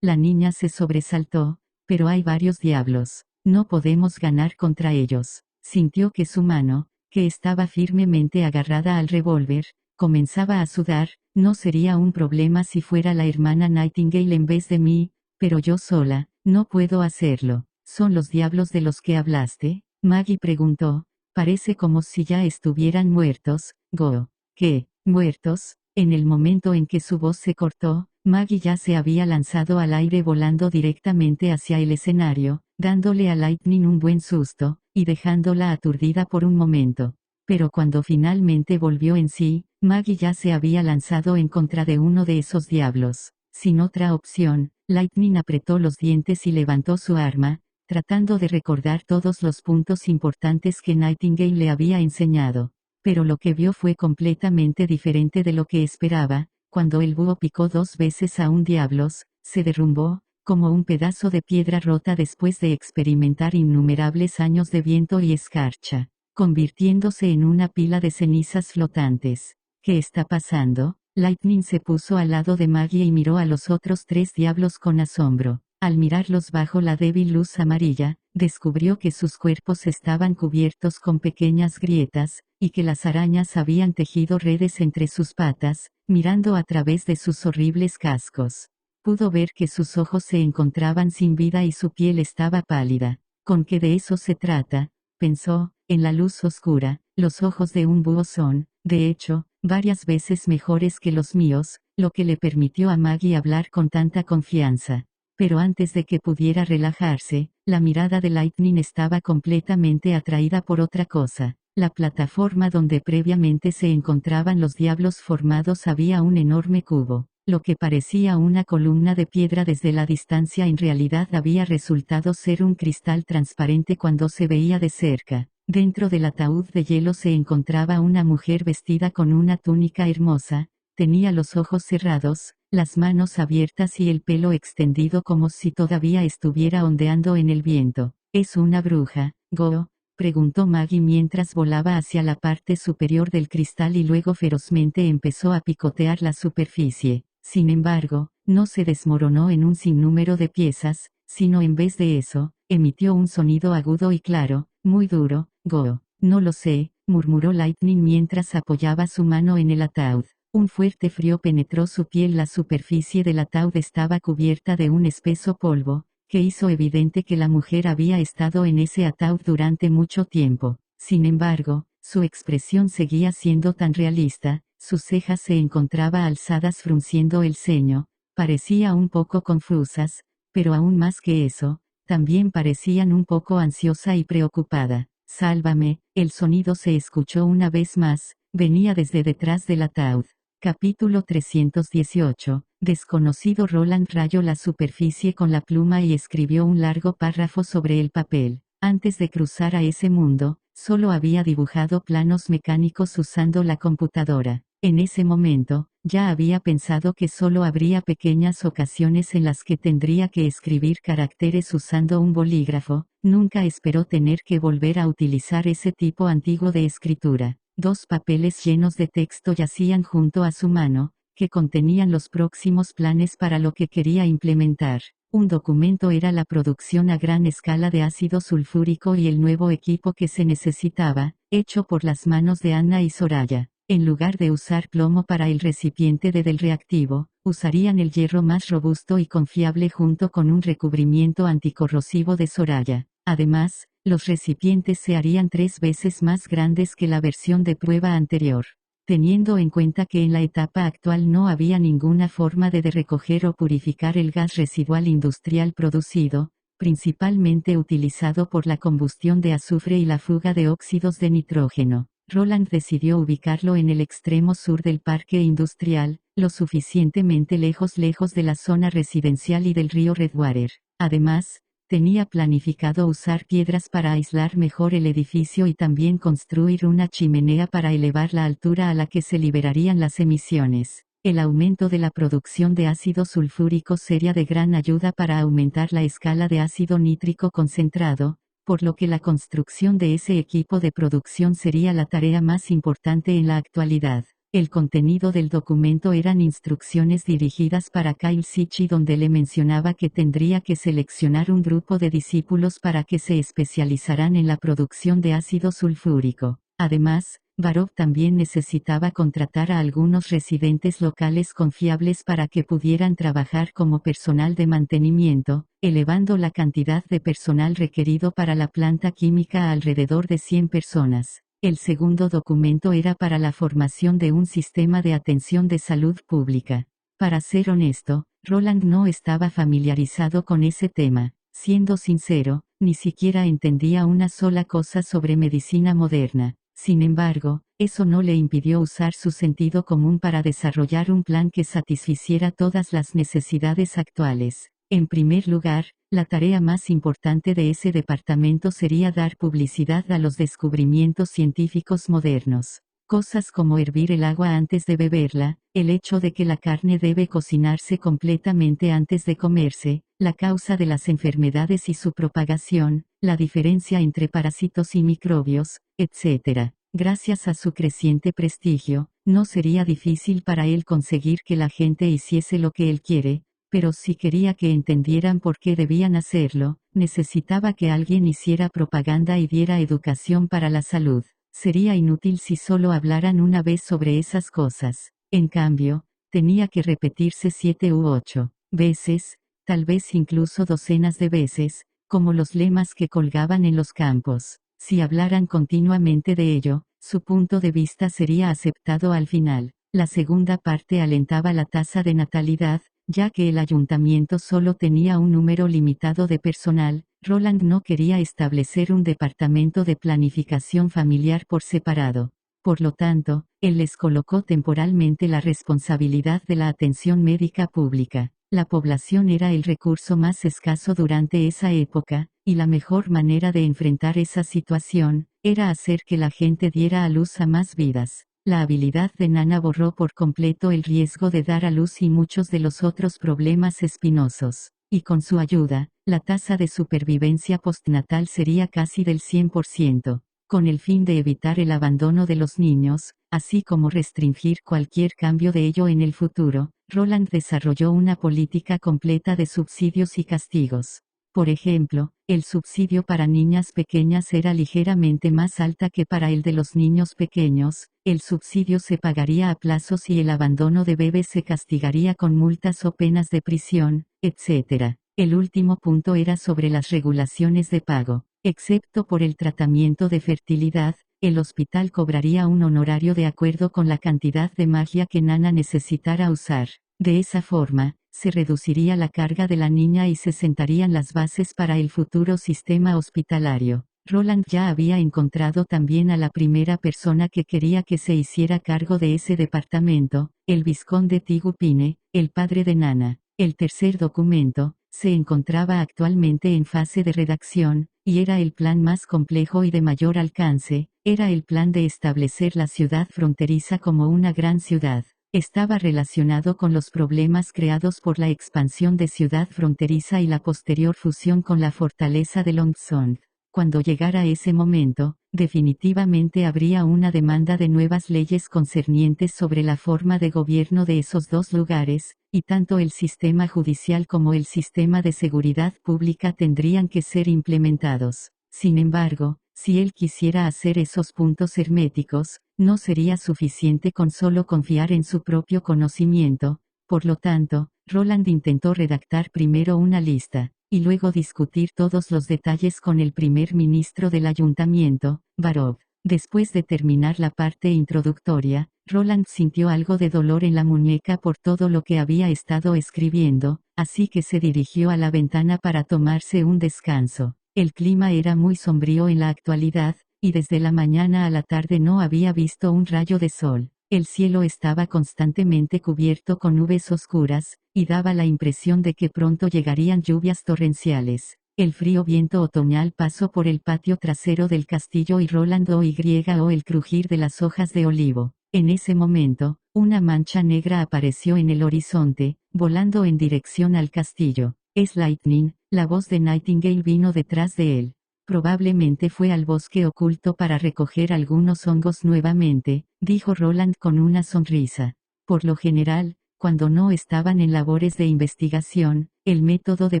La niña se sobresaltó, pero hay varios diablos. No podemos ganar contra ellos. Sintió que su mano, que estaba firmemente agarrada al revólver, comenzaba a sudar. No sería un problema si fuera la hermana Nightingale en vez de mí, pero yo sola, no puedo hacerlo. ¿Son los diablos de los que hablaste? Maggie preguntó. Parece como si ya estuvieran muertos, Go. ¿Qué? ¿Muertos? En el momento en que su voz se cortó, Maggie ya se había lanzado al aire volando directamente hacia el escenario, dándole a Lightning un buen susto, y dejándola aturdida por un momento. Pero cuando finalmente volvió en sí, Maggie ya se había lanzado en contra de uno de esos diablos. Sin otra opción, Lightning apretó los dientes y levantó su arma, tratando de recordar todos los puntos importantes que Nightingale le había enseñado. Pero lo que vio fue completamente diferente de lo que esperaba. Cuando el búho picó 2 veces a un diablos, se derrumbó, como un pedazo de piedra rota después de experimentar innumerables años de viento y escarcha, convirtiéndose en una pila de cenizas flotantes. ¿Qué está pasando? Lightning se puso al lado de Maggie y miró a los otros 3 diablos con asombro. Al mirarlos bajo la débil luz amarilla, descubrió que sus cuerpos estaban cubiertos con pequeñas grietas, y que las arañas habían tejido redes entre sus patas, mirando a través de sus horribles cascos. Pudo ver que sus ojos se encontraban sin vida y su piel estaba pálida. ¿Con qué de eso se trata?, pensó. En la luz oscura, los ojos de un búho son, de hecho, varias veces mejores que los míos, lo que le permitió a Maggie hablar con tanta confianza. Pero antes de que pudiera relajarse, la mirada de Lightning estaba completamente atraída por otra cosa. La plataforma donde previamente se encontraban los diablos formados había un enorme cubo. Lo que parecía una columna de piedra desde la distancia en realidad había resultado ser un cristal transparente cuando se veía de cerca. Dentro del ataúd de hielo se encontraba una mujer vestida con una túnica hermosa, tenía los ojos cerrados, las manos abiertas y el pelo extendido como si todavía estuviera ondeando en el viento. ¿Es una bruja, Go?, preguntó Maggie mientras volaba hacia la parte superior del cristal y luego ferozmente empezó a picotear la superficie. Sin embargo, no se desmoronó en un sinnúmero de piezas, sino en vez de eso, emitió un sonido agudo y claro, muy duro. Go. No lo sé, murmuró Lightning mientras apoyaba su mano en el ataúd. Un fuerte frío penetró su piel. La superficie del ataúd estaba cubierta de un espeso polvo, que hizo evidente que la mujer había estado en ese ataúd durante mucho tiempo. Sin embargo, su expresión seguía siendo tan realista, sus cejas se encontraban alzadas frunciendo el ceño, parecía un poco confusas, pero aún más que eso, también parecían un poco ansiosa y preocupada. Sálvame, el sonido se escuchó una vez más, venía desde detrás del ataúd. Capítulo 318. Desconocido. Roland rayó la superficie con la pluma y escribió un largo párrafo sobre el papel. Antes de cruzar a ese mundo, solo había dibujado planos mecánicos usando la computadora. En ese momento, ya había pensado que solo habría pequeñas ocasiones en las que tendría que escribir caracteres usando un bolígrafo. Nunca esperó tener que volver a utilizar ese tipo antiguo de escritura. 2 papeles llenos de texto yacían junto a su mano, que contenían los próximos planes para lo que quería implementar. Un documento era la producción a gran escala de ácido sulfúrico y el nuevo equipo que se necesitaba, hecho por las manos de Anna y Soraya. En lugar de usar plomo para el recipiente del reactivo, usarían el hierro más robusto y confiable junto con un recubrimiento anticorrosivo de Soraya. Además, los recipientes se harían 3 veces más grandes que la versión de prueba anterior. Teniendo en cuenta que en la etapa actual no había ninguna forma de recoger o purificar el gas residual industrial producido, principalmente utilizado por la combustión de azufre y la fuga de óxidos de nitrógeno, Roland decidió ubicarlo en el extremo sur del parque industrial, lo suficientemente lejos de la zona residencial y del río Redwater. Además, tenía planificado usar piedras para aislar mejor el edificio y también construir una chimenea para elevar la altura a la que se liberarían las emisiones. El aumento de la producción de ácido sulfúrico sería de gran ayuda para aumentar la escala de ácido nítrico concentrado, por lo que la construcción de ese equipo de producción sería la tarea más importante en la actualidad. El contenido del documento eran instrucciones dirigidas para Kyle Sichi donde le mencionaba que tendría que seleccionar un grupo de discípulos para que se especializaran en la producción de ácido sulfúrico. Además, Barov también necesitaba contratar a algunos residentes locales confiables para que pudieran trabajar como personal de mantenimiento, elevando la cantidad de personal requerido para la planta química a alrededor de 100 personas. El segundo documento era para la formación de un sistema de atención de salud pública. Para ser honesto, Roland no estaba familiarizado con ese tema. Siendo sincero, ni siquiera entendía una sola cosa sobre medicina moderna. Sin embargo, eso no le impidió usar su sentido común para desarrollar un plan que satisficiera todas las necesidades actuales. En primer lugar, la tarea más importante de ese departamento sería dar publicidad a los descubrimientos científicos modernos. Cosas como hervir el agua antes de beberla, el hecho de que la carne debe cocinarse completamente antes de comerse, la causa de las enfermedades y su propagación, la diferencia entre parásitos y microbios, etc. Gracias a su creciente prestigio, no sería difícil para él conseguir que la gente hiciese lo que él quiere, pero si quería que entendieran por qué debían hacerlo, necesitaba que alguien hiciera propaganda y diera educación para la salud. Sería inútil si solo hablaran una vez sobre esas cosas. En cambio, tenía que repetirse 7 u 8 veces, tal vez incluso docenas de veces, como los lemas que colgaban en los campos. Si hablaran continuamente de ello, su punto de vista sería aceptado al final. La segunda parte alentaba la tasa de natalidad, ya que el ayuntamiento solo tenía un número limitado de personal. Roland no quería establecer un departamento de planificación familiar por separado. Por lo tanto, él les colocó temporalmente la responsabilidad de la atención médica pública. La población era el recurso más escaso durante esa época, y la mejor manera de enfrentar esa situación, era hacer que la gente diera a luz a más vidas. La habilidad de Nana borró por completo el riesgo de dar a luz y muchos de los otros problemas espinosos, y con su ayuda, la tasa de supervivencia postnatal sería casi del 100%. Con el fin de evitar el abandono de los niños, así como restringir cualquier cambio de ello en el futuro, Roland desarrolló una política completa de subsidios y castigos. Por ejemplo, el subsidio para niñas pequeñas era ligeramente más alta que para el de los niños pequeños, el subsidio se pagaría a plazos y el abandono de bebés se castigaría con multas o penas de prisión, etc. El último punto era sobre las regulaciones de pago. Excepto por el tratamiento de fertilidad, el hospital cobraría un honorario de acuerdo con la cantidad de magia que Nana necesitara usar. De esa forma, se reduciría la carga de la niña y se sentarían las bases para el futuro sistema hospitalario. Roland ya había encontrado también a la primera persona que quería que se hiciera cargo de ese departamento, el vizconde Tigupine, el padre de Nana. El tercer documento, se encontraba actualmente en fase de redacción, y era el plan más complejo y de mayor alcance. Era el plan de establecer la ciudad fronteriza como una gran ciudad. Estaba relacionado con los problemas creados por la expansión de ciudad fronteriza y la posterior fusión con la fortaleza de Longsond. Cuando llegara ese momento, definitivamente habría una demanda de nuevas leyes concernientes sobre la forma de gobierno de esos dos lugares, y tanto el sistema judicial como el sistema de seguridad pública tendrían que ser implementados. Sin embargo, si él quisiera hacer esos puntos herméticos, no sería suficiente con solo confiar en su propio conocimiento. Por lo tanto, Roland intentó redactar primero una lista, y luego discutir todos los detalles con el primer ministro del ayuntamiento, Barov. Después de terminar la parte introductoria, Roland sintió algo de dolor en la muñeca por todo lo que había estado escribiendo, así que se dirigió a la ventana para tomarse un descanso. El clima era muy sombrío en la actualidad, y desde la mañana a la tarde no había visto un rayo de sol. El cielo estaba constantemente cubierto con nubes oscuras, y daba la impresión de que pronto llegarían lluvias torrenciales. El frío viento otoñal pasó por el patio trasero del castillo y Roland oyó el crujir de las hojas de olivo. En ese momento, una mancha negra apareció en el horizonte, volando en dirección al castillo. Es Lightning, la voz de Nightingale vino detrás de él. Probablemente fue al bosque oculto para recoger algunos hongos nuevamente, dijo Roland con una sonrisa. Por lo general, cuando no estaban en labores de investigación, el método de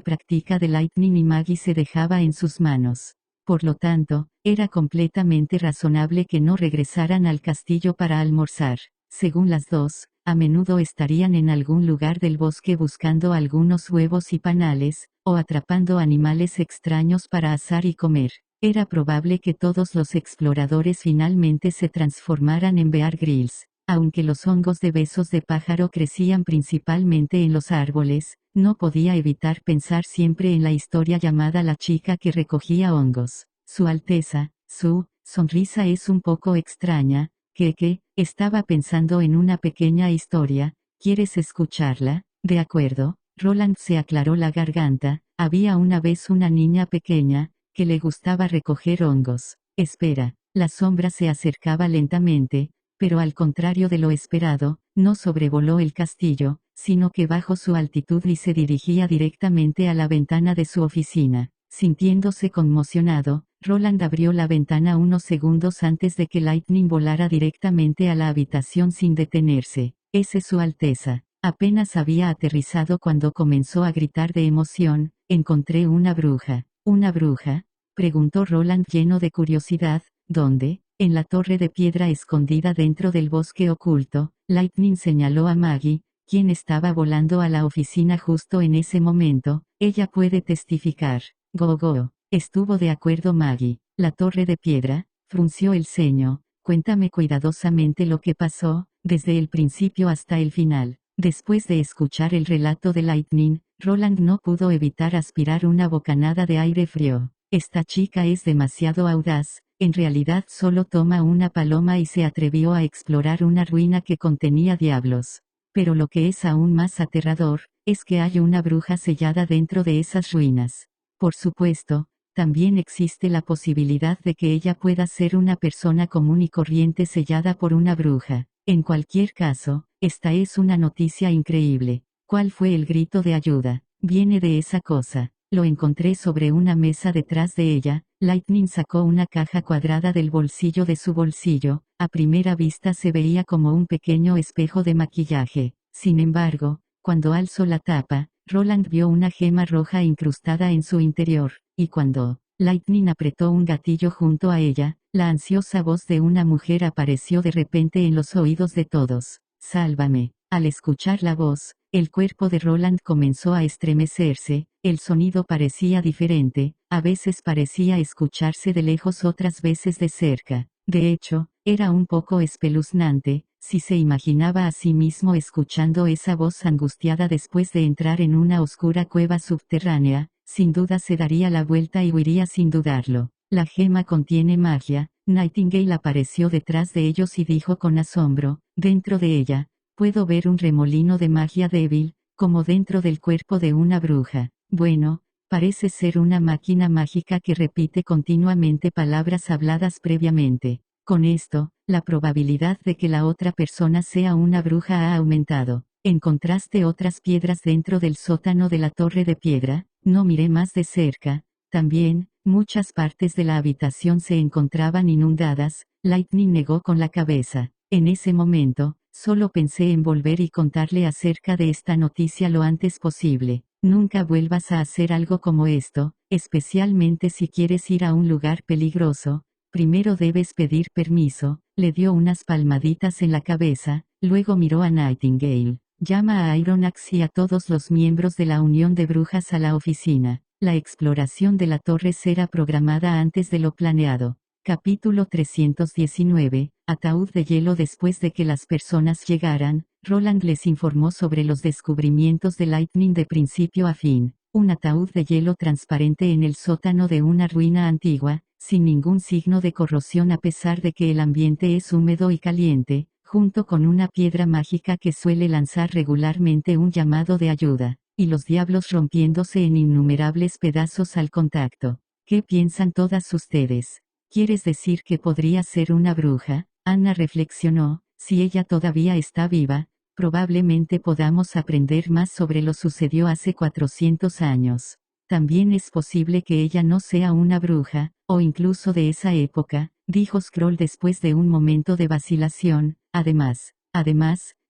práctica de Lightning y Maggie se dejaba en sus manos. Por lo tanto, era completamente razonable que no regresaran al castillo para almorzar. Según las dos, a menudo estarían en algún lugar del bosque buscando algunos huevos y panales, o atrapando animales extraños para asar y comer. Era probable que todos los exploradores finalmente se transformaran en Bear Grylls. Aunque los hongos de besos de pájaro crecían principalmente en los árboles, no podía evitar pensar siempre en la historia llamada La chica que recogía hongos. Su Alteza, su sonrisa es un poco extraña. ¿Qué? Estaba pensando en una pequeña historia. ¿Quieres escucharla? De acuerdo. Roland se aclaró la garganta. Había una vez una niña pequeña, que le gustaba recoger hongos. Espera. La sombra se acercaba lentamente, pero al contrario de lo esperado, no sobrevoló el castillo, sino que bajó su altitud y se dirigía directamente a la ventana de su oficina. Sintiéndose conmocionado, Roland abrió la ventana unos segundos antes de que Lightning volara directamente a la habitación sin detenerse. «Ese es su Alteza», Apenas había aterrizado cuando comenzó a gritar de emoción. Encontré una bruja. ¿Una bruja? Preguntó Roland lleno de curiosidad. ¿Dónde? En la torre de piedra escondida dentro del bosque oculto. Lightning señaló a Maggie, quien estaba volando a la oficina justo en ese momento. Ella puede testificar. Go. Estuvo de acuerdo Maggie. La torre de piedra, frunció el ceño. Cuéntame cuidadosamente lo que pasó, desde el principio hasta el final. Después de escuchar el relato de Lightning, Roland no pudo evitar aspirar una bocanada de aire frío. Esta chica es demasiado audaz, en realidad solo toma una paloma y se atrevió a explorar una ruina que contenía diablos. Pero lo que es aún más aterrador, es que hay una bruja sellada dentro de esas ruinas. Por supuesto, también existe la posibilidad de que ella pueda ser una persona común y corriente sellada por una bruja. En cualquier caso, esta es una noticia increíble. ¿Cuál fue el grito de ayuda? Viene de esa cosa. Lo encontré sobre una mesa detrás de ella. Lightning sacó una caja cuadrada del bolsillo de su bolsillo. A primera vista se veía como un pequeño espejo de maquillaje. Sin embargo, cuando alzó la tapa, Roland vio una gema roja incrustada en su interior, y cuando Lightning apretó un gatillo junto a ella, la ansiosa voz de una mujer apareció de repente en los oídos de todos. Sálvame. Al escuchar la voz, el cuerpo de Roland comenzó a estremecerse, el sonido parecía diferente, a veces parecía escucharse de lejos, otras veces de cerca. De hecho, era un poco espeluznante, si se imaginaba a sí mismo escuchando esa voz angustiada después de entrar en una oscura cueva subterránea, sin duda se daría la vuelta y huiría sin dudarlo. La gema contiene magia. Nightingale apareció detrás de ellos y dijo con asombro, dentro de ella, puedo ver un remolino de magia débil, como dentro del cuerpo de una bruja. Bueno, parece ser una máquina mágica que repite continuamente palabras habladas previamente. Con esto, la probabilidad de que la otra persona sea una bruja ha aumentado. ¿Encontraste otras piedras dentro del sótano de la torre de piedra? No miré más de cerca. También, muchas partes de la habitación se encontraban inundadas. Lightning negó con la cabeza. En ese momento, solo pensé en volver y contarle acerca de esta noticia lo antes posible. Nunca vuelvas a hacer algo como esto, especialmente si quieres ir a un lugar peligroso. Primero debes pedir permiso. Le dio unas palmaditas en la cabeza, luego miró a Nightingale. Llama a Ironax y a todos los miembros de la Unión de Brujas a la oficina. La exploración de la torre será programada antes de lo planeado. Capítulo 319, Ataúd de hielo. Después de que las personas llegaran, Roland les informó sobre los descubrimientos de Lightning de principio a fin. Un ataúd de hielo transparente en el sótano de una ruina antigua, sin ningún signo de corrosión a pesar de que el ambiente es húmedo y caliente, junto con una piedra mágica que suele lanzar regularmente un llamado de ayuda, y los diablos rompiéndose en innumerables pedazos al contacto. ¿Qué piensan todas ustedes? ¿Quieres decir que podría ser una bruja? Anna reflexionó, si ella todavía está viva, probablemente podamos aprender más sobre lo sucedió hace 400 años. También es posible que ella no sea una bruja, o incluso de esa época, dijo Scroll después de un momento de vacilación. Además,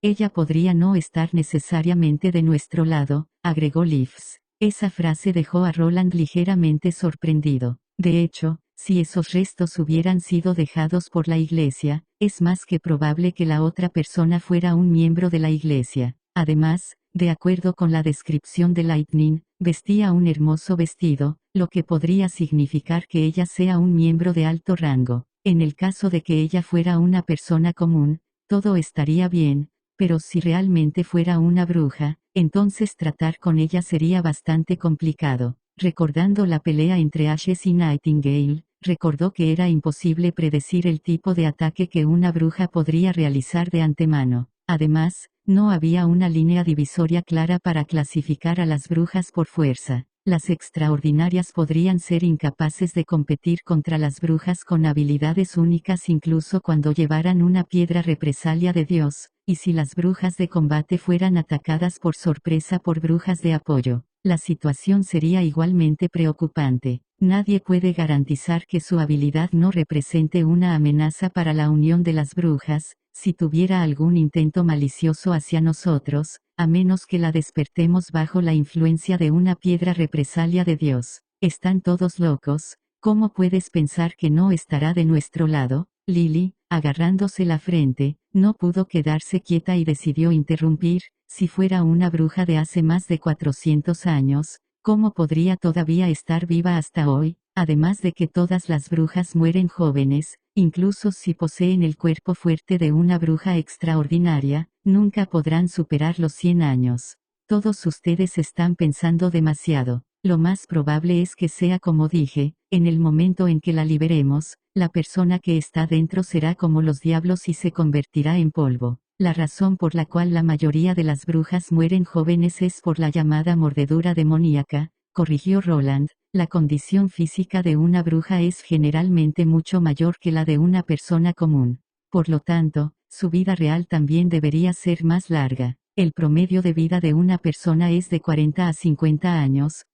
ella podría no estar necesariamente de nuestro lado, agregó Leaves. Esa frase dejó a Roland ligeramente sorprendido. De hecho, si esos restos hubieran sido dejados por la iglesia, es más que probable que la otra persona fuera un miembro de la iglesia. Además, de acuerdo con la descripción de Lightning, vestía un hermoso vestido, lo que podría significar que ella sea un miembro de alto rango. En el caso de que ella fuera una persona común, todo estaría bien, pero si realmente fuera una bruja, entonces tratar con ella sería bastante complicado. Recordando la pelea entre Ashes y Nightingale, recordó que era imposible predecir el tipo de ataque que una bruja podría realizar de antemano. Además, no había una línea divisoria clara para clasificar a las brujas por fuerza. Las extraordinarias podrían ser incapaces de competir contra las brujas con habilidades únicas incluso cuando llevaran una piedra represalia de Dios, y si las brujas de combate fueran atacadas por sorpresa por brujas de apoyo, la situación sería igualmente preocupante. Nadie puede garantizar que su habilidad no represente una amenaza para la unión de las brujas. Si tuviera algún intento malicioso hacia nosotros, a menos que la despertemos bajo la influencia de una piedra represalia de Dios. Están todos locos, ¿cómo puedes pensar que no estará de nuestro lado? Lily, agarrándose la frente, no pudo quedarse quieta y decidió interrumpir, si fuera una bruja de hace más de 400 años, ¿cómo podría todavía estar viva hasta hoy? Además de que todas las brujas mueren jóvenes, incluso si poseen el cuerpo fuerte de una bruja extraordinaria, nunca podrán superar los 100 años. Todos ustedes están pensando demasiado. Lo más probable es que sea como dije, en el momento en que la liberemos, la persona que está dentro será como los diablos y se convertirá en polvo. La razón por la cual la mayoría de las brujas mueren jóvenes es por la llamada mordedura demoníaca, corrigió Roland. La condición física de una bruja es generalmente mucho mayor que la de una persona común. Por lo tanto, su vida real también debería ser más larga. El promedio de vida de una persona es de 40 a 50 años.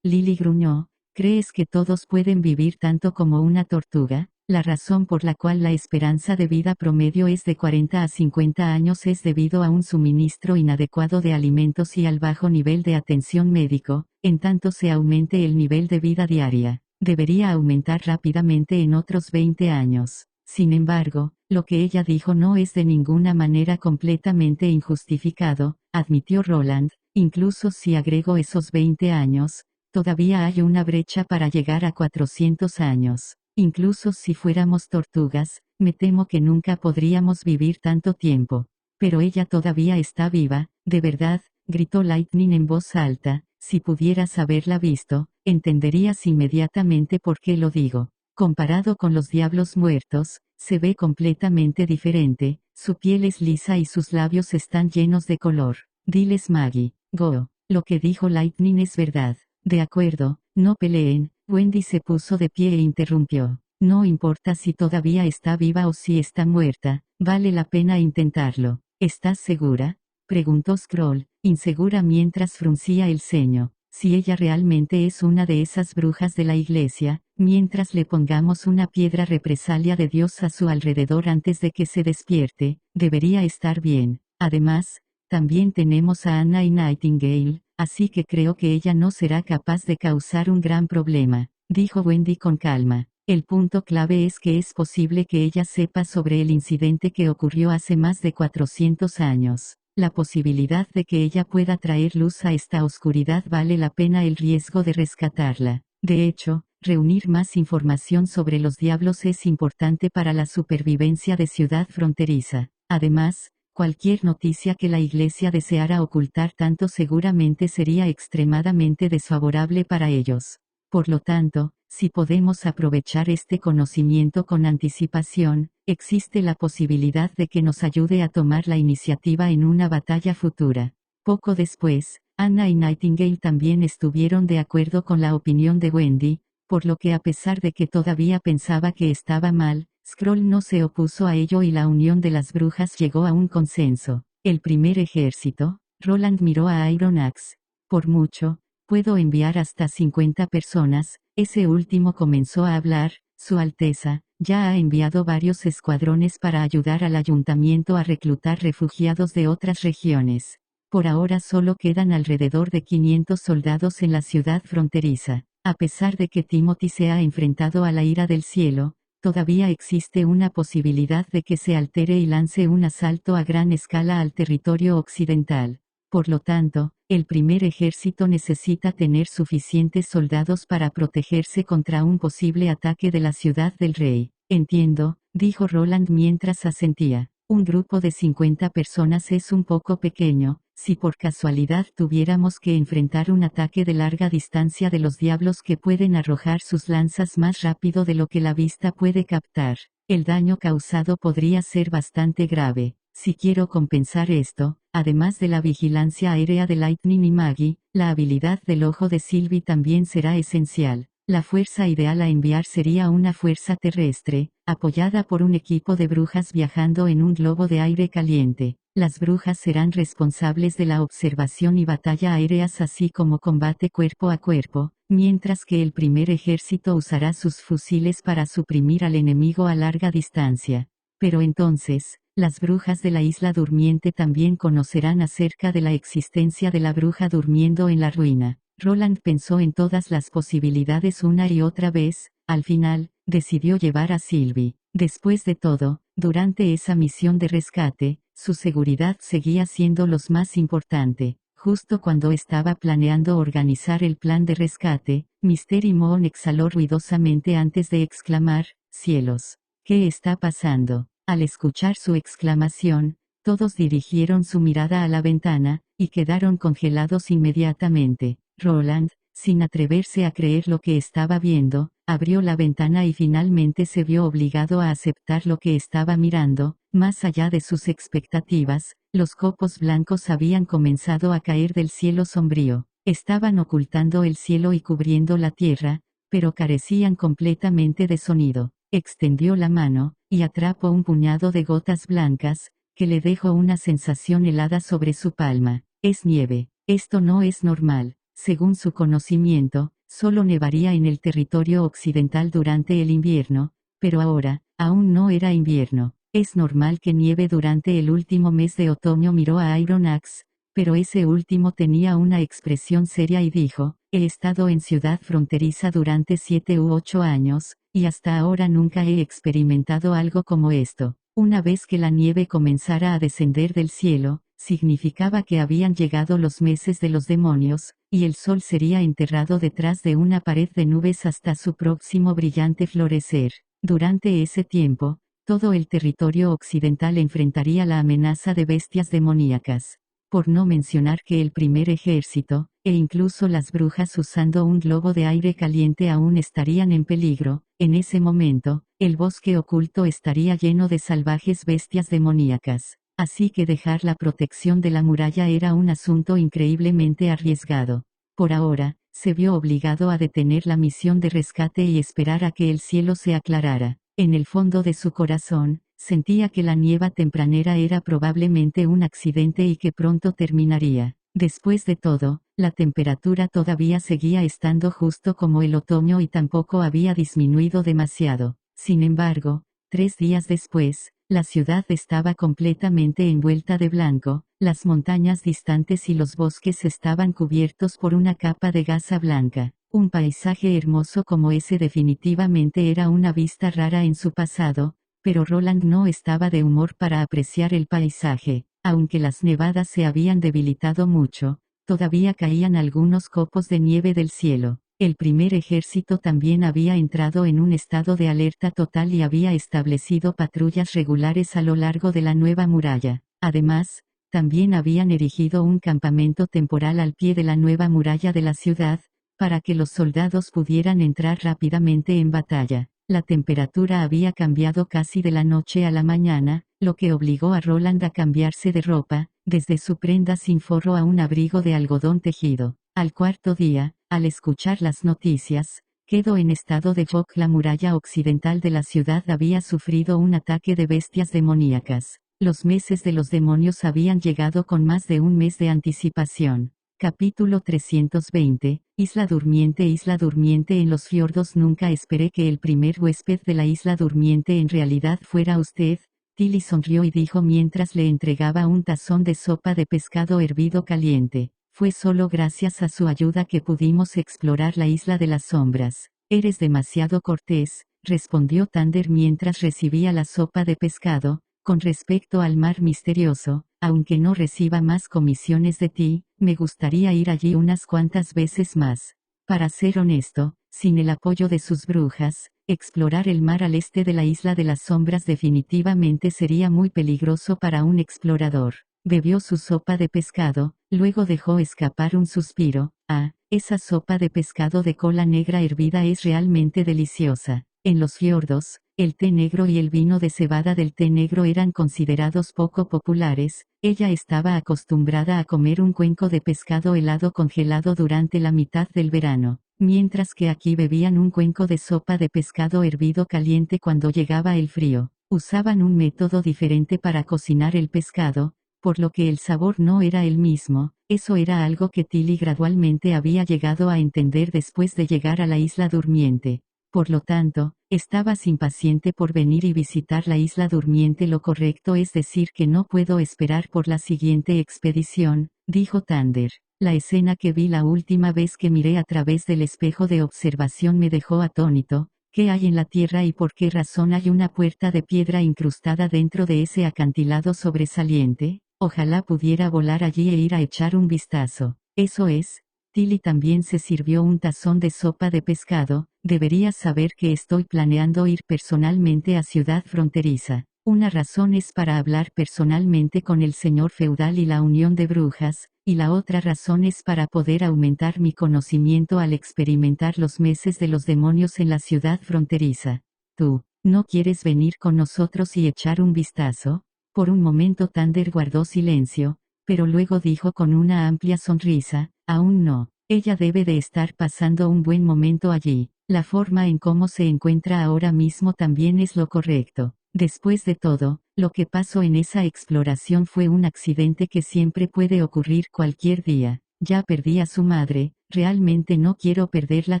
Lily gruñó, ¿crees que todos pueden vivir tanto como una tortuga? La razón por la cual la esperanza de vida promedio es de 40 a 50 años es debido a un suministro inadecuado de alimentos y al bajo nivel de atención médico, en tanto se aumente el nivel de vida diaria. Debería aumentar rápidamente en otros 20 años. Sin embargo, lo que ella dijo no es de ninguna manera completamente injustificado, admitió Roland, incluso si agrego esos 20 años, todavía hay una brecha para llegar a 400 años. Incluso si fuéramos tortugas, me temo que nunca podríamos vivir tanto tiempo. Pero ella todavía está viva, de verdad, gritó Lightning en voz alta, si pudieras haberla visto, entenderías inmediatamente por qué lo digo. Comparado con los diablos muertos, se ve completamente diferente, su piel es lisa y sus labios están llenos de color. Diles Maggie, go, lo que dijo Lightning es verdad. De acuerdo, no peleen. Wendy se puso de pie e interrumpió. No importa si todavía está viva o si está muerta, vale la pena intentarlo. ¿Estás segura? Preguntó Scroll, insegura mientras fruncía el ceño. Si ella realmente es una de esas brujas de la iglesia, mientras le pongamos una piedra represalia de Dios a su alrededor antes de que se despierte, debería estar bien. Además, también tenemos a Anna y Nightingale, así que creo que ella no será capaz de causar un gran problema, dijo Wendy con calma. El punto clave es que es posible que ella sepa sobre el incidente que ocurrió hace más de 400 años. La posibilidad de que ella pueda traer luz a esta oscuridad vale la pena el riesgo de rescatarla. De hecho, reunir más información sobre los diablos es importante para la supervivencia de Ciudad Fronteriza. Además, cualquier noticia que la Iglesia deseara ocultar tanto seguramente sería extremadamente desfavorable para ellos. Por lo tanto, si podemos aprovechar este conocimiento con anticipación, existe la posibilidad de que nos ayude a tomar la iniciativa en una batalla futura. Poco después, Anna y Nightingale también estuvieron de acuerdo con la opinión de Wendy, por lo que a pesar de que todavía pensaba que estaba mal, Scroll no se opuso a ello y la unión de las brujas llegó a un consenso. El primer ejército, Roland miró a Iron Axe. Por mucho, puedo enviar hasta 50 personas, ese último comenzó a hablar, Su Alteza, ya ha enviado varios escuadrones para ayudar al ayuntamiento a reclutar refugiados de otras regiones. Por ahora solo quedan alrededor de 500 soldados en la ciudad fronteriza. A pesar de que Timothy se ha enfrentado a la ira del cielo, todavía existe una posibilidad de que se altere y lance un asalto a gran escala al territorio occidental. Por lo tanto, el primer ejército necesita tener suficientes soldados para protegerse contra un posible ataque de la ciudad del rey. Entiendo, dijo Roland mientras asentía. Un grupo de 50 personas es un poco pequeño, si por casualidad tuviéramos que enfrentar un ataque de larga distancia de los diablos que pueden arrojar sus lanzas más rápido de lo que la vista puede captar, el daño causado podría ser bastante grave. Si quiero compensar esto, además de la vigilancia aérea de Lightning y Maggie, la habilidad del ojo de Sylvie también será esencial. La fuerza ideal a enviar sería una fuerza terrestre, apoyada por un equipo de brujas viajando en un globo de aire caliente. Las brujas serán responsables de la observación y batalla aéreas así como combate cuerpo a cuerpo, mientras que el primer ejército usará sus fusiles para suprimir al enemigo a larga distancia. Pero entonces, las brujas de la isla durmiente también conocerán acerca de la existencia de la bruja durmiendo en la ruina. Roland pensó en todas las posibilidades una y otra vez. Al final, decidió llevar a Sylvie. Después de todo, durante esa misión de rescate, su seguridad seguía siendo lo más importante. Justo cuando estaba planeando organizar el plan de rescate, Mystery Moon exhaló ruidosamente antes de exclamar, «¡Cielos! ¿Qué está pasando?». Al escuchar su exclamación, todos dirigieron su mirada a la ventana, y quedaron congelados inmediatamente. Roland, sin atreverse a creer lo que estaba viendo, abrió la ventana y finalmente se vio obligado a aceptar lo que estaba mirando. Más allá de sus expectativas, los copos blancos habían comenzado a caer del cielo sombrío. Estaban ocultando el cielo y cubriendo la tierra, pero carecían completamente de sonido. Extendió la mano, y atrapó un puñado de gotas blancas, que le dejó una sensación helada sobre su palma. Es nieve. Esto no es normal. Según su conocimiento, solo nevaría en el territorio occidental durante el invierno, pero ahora, aún no era invierno. Es normal que nieve durante el último mes de otoño. Miró a Iron Axe, pero ese último tenía una expresión seria y dijo, he estado en ciudad fronteriza durante 7 u 8 años, y hasta ahora nunca he experimentado algo como esto. Una vez que la nieve comenzara a descender del cielo, significaba que habían llegado los meses de los demonios, y el sol sería enterrado detrás de una pared de nubes hasta su próximo brillante florecer. Durante ese tiempo, todo el territorio occidental enfrentaría la amenaza de bestias demoníacas. Por no mencionar que el primer ejército, e incluso las brujas usando un globo de aire caliente aún estarían en peligro. En ese momento, el bosque oculto estaría lleno de salvajes bestias demoníacas. Así que dejar la protección de la muralla era un asunto increíblemente arriesgado. Por ahora, se vio obligado a detener la misión de rescate y esperar a que el cielo se aclarara. En el fondo de su corazón, sentía que la nieva tempranera era probablemente un accidente y que pronto terminaría. Después de todo, la temperatura todavía seguía estando justo como el otoño y tampoco había disminuido demasiado. Sin embargo, 3 días después, la ciudad estaba completamente envuelta de blanco, las montañas distantes y los bosques estaban cubiertos por una capa de gasa blanca. Un paisaje hermoso como ese definitivamente era una vista rara en su pasado, pero Roland no estaba de humor para apreciar el paisaje. Aunque las nevadas se habían debilitado mucho, todavía caían algunos copos de nieve del cielo. El primer ejército también había entrado en un estado de alerta total y había establecido patrullas regulares a lo largo de la nueva muralla. Además, también habían erigido un campamento temporal al pie de la nueva muralla de la ciudad, para que los soldados pudieran entrar rápidamente en batalla. La temperatura había cambiado casi de la noche a la mañana, lo que obligó a Roland a cambiarse de ropa, desde su prenda sin forro a un abrigo de algodón tejido. Al cuarto día, al escuchar las noticias, quedó en estado de shock. La muralla occidental de la ciudad había sufrido un ataque de bestias demoníacas. Los meses de los demonios habían llegado con más de un mes de anticipación. Capítulo 320, Isla Durmiente. Isla Durmiente en los fiordos. Nunca esperé que el primer huésped de la Isla Durmiente en realidad fuera usted. Tilly sonrió y dijo mientras le entregaba un tazón de sopa de pescado hervido caliente. Fue solo gracias a su ayuda que pudimos explorar la Isla de las Sombras. Eres demasiado cortés, respondió Thunder mientras recibía la sopa de pescado. Con respecto al mar misterioso, aunque no reciba más comisiones de ti, me gustaría ir allí unas cuantas veces más. Para ser honesto, sin el apoyo de sus brujas, explorar el mar al este de la Isla de las Sombras definitivamente sería muy peligroso para un explorador. Bebió su sopa de pescado, luego dejó escapar un suspiro. Ah, esa sopa de pescado de cola negra hervida es realmente deliciosa. En los fiordos, el té negro y el vino de cebada del té negro eran considerados poco populares. Ella estaba acostumbrada a comer un cuenco de pescado helado congelado durante la mitad del verano, mientras que aquí bebían un cuenco de sopa de pescado hervido caliente cuando llegaba el frío. Usaban un método diferente para cocinar el pescado, por lo que el sabor no era el mismo. Eso era algo que Tilly gradualmente había llegado a entender después de llegar a la Isla Durmiente. Por lo tanto, Estabas impaciente por venir y visitar la isla durmiente. Lo correcto es decir que no puedo esperar por la siguiente expedición, dijo Thunder. La escena que vi la última vez que miré a través del espejo de observación me dejó atónito. ¿Qué hay en la tierra y por qué razón hay una puerta de piedra incrustada dentro de ese acantilado sobresaliente? Ojalá pudiera volar allí e ir a echar un vistazo. Eso es. Tilly también se sirvió un tazón de sopa de pescado. Deberías saber que estoy planeando ir personalmente a Ciudad Fronteriza. Una razón es para hablar personalmente con el señor feudal y la Unión de Brujas, y la otra razón es para poder aumentar mi conocimiento al experimentar los meses de los demonios en la Ciudad Fronteriza. ¿Tú, no quieres venir con nosotros y echar un vistazo? Por un momento Thunder guardó silencio, pero luego dijo con una amplia sonrisa, aún no. Ella debe de estar pasando un buen momento allí. La forma en cómo se encuentra ahora mismo también es lo correcto. Después de todo, lo que pasó en esa exploración fue un accidente que siempre puede ocurrir cualquier día. Ya perdí a su madre, realmente no quiero perderla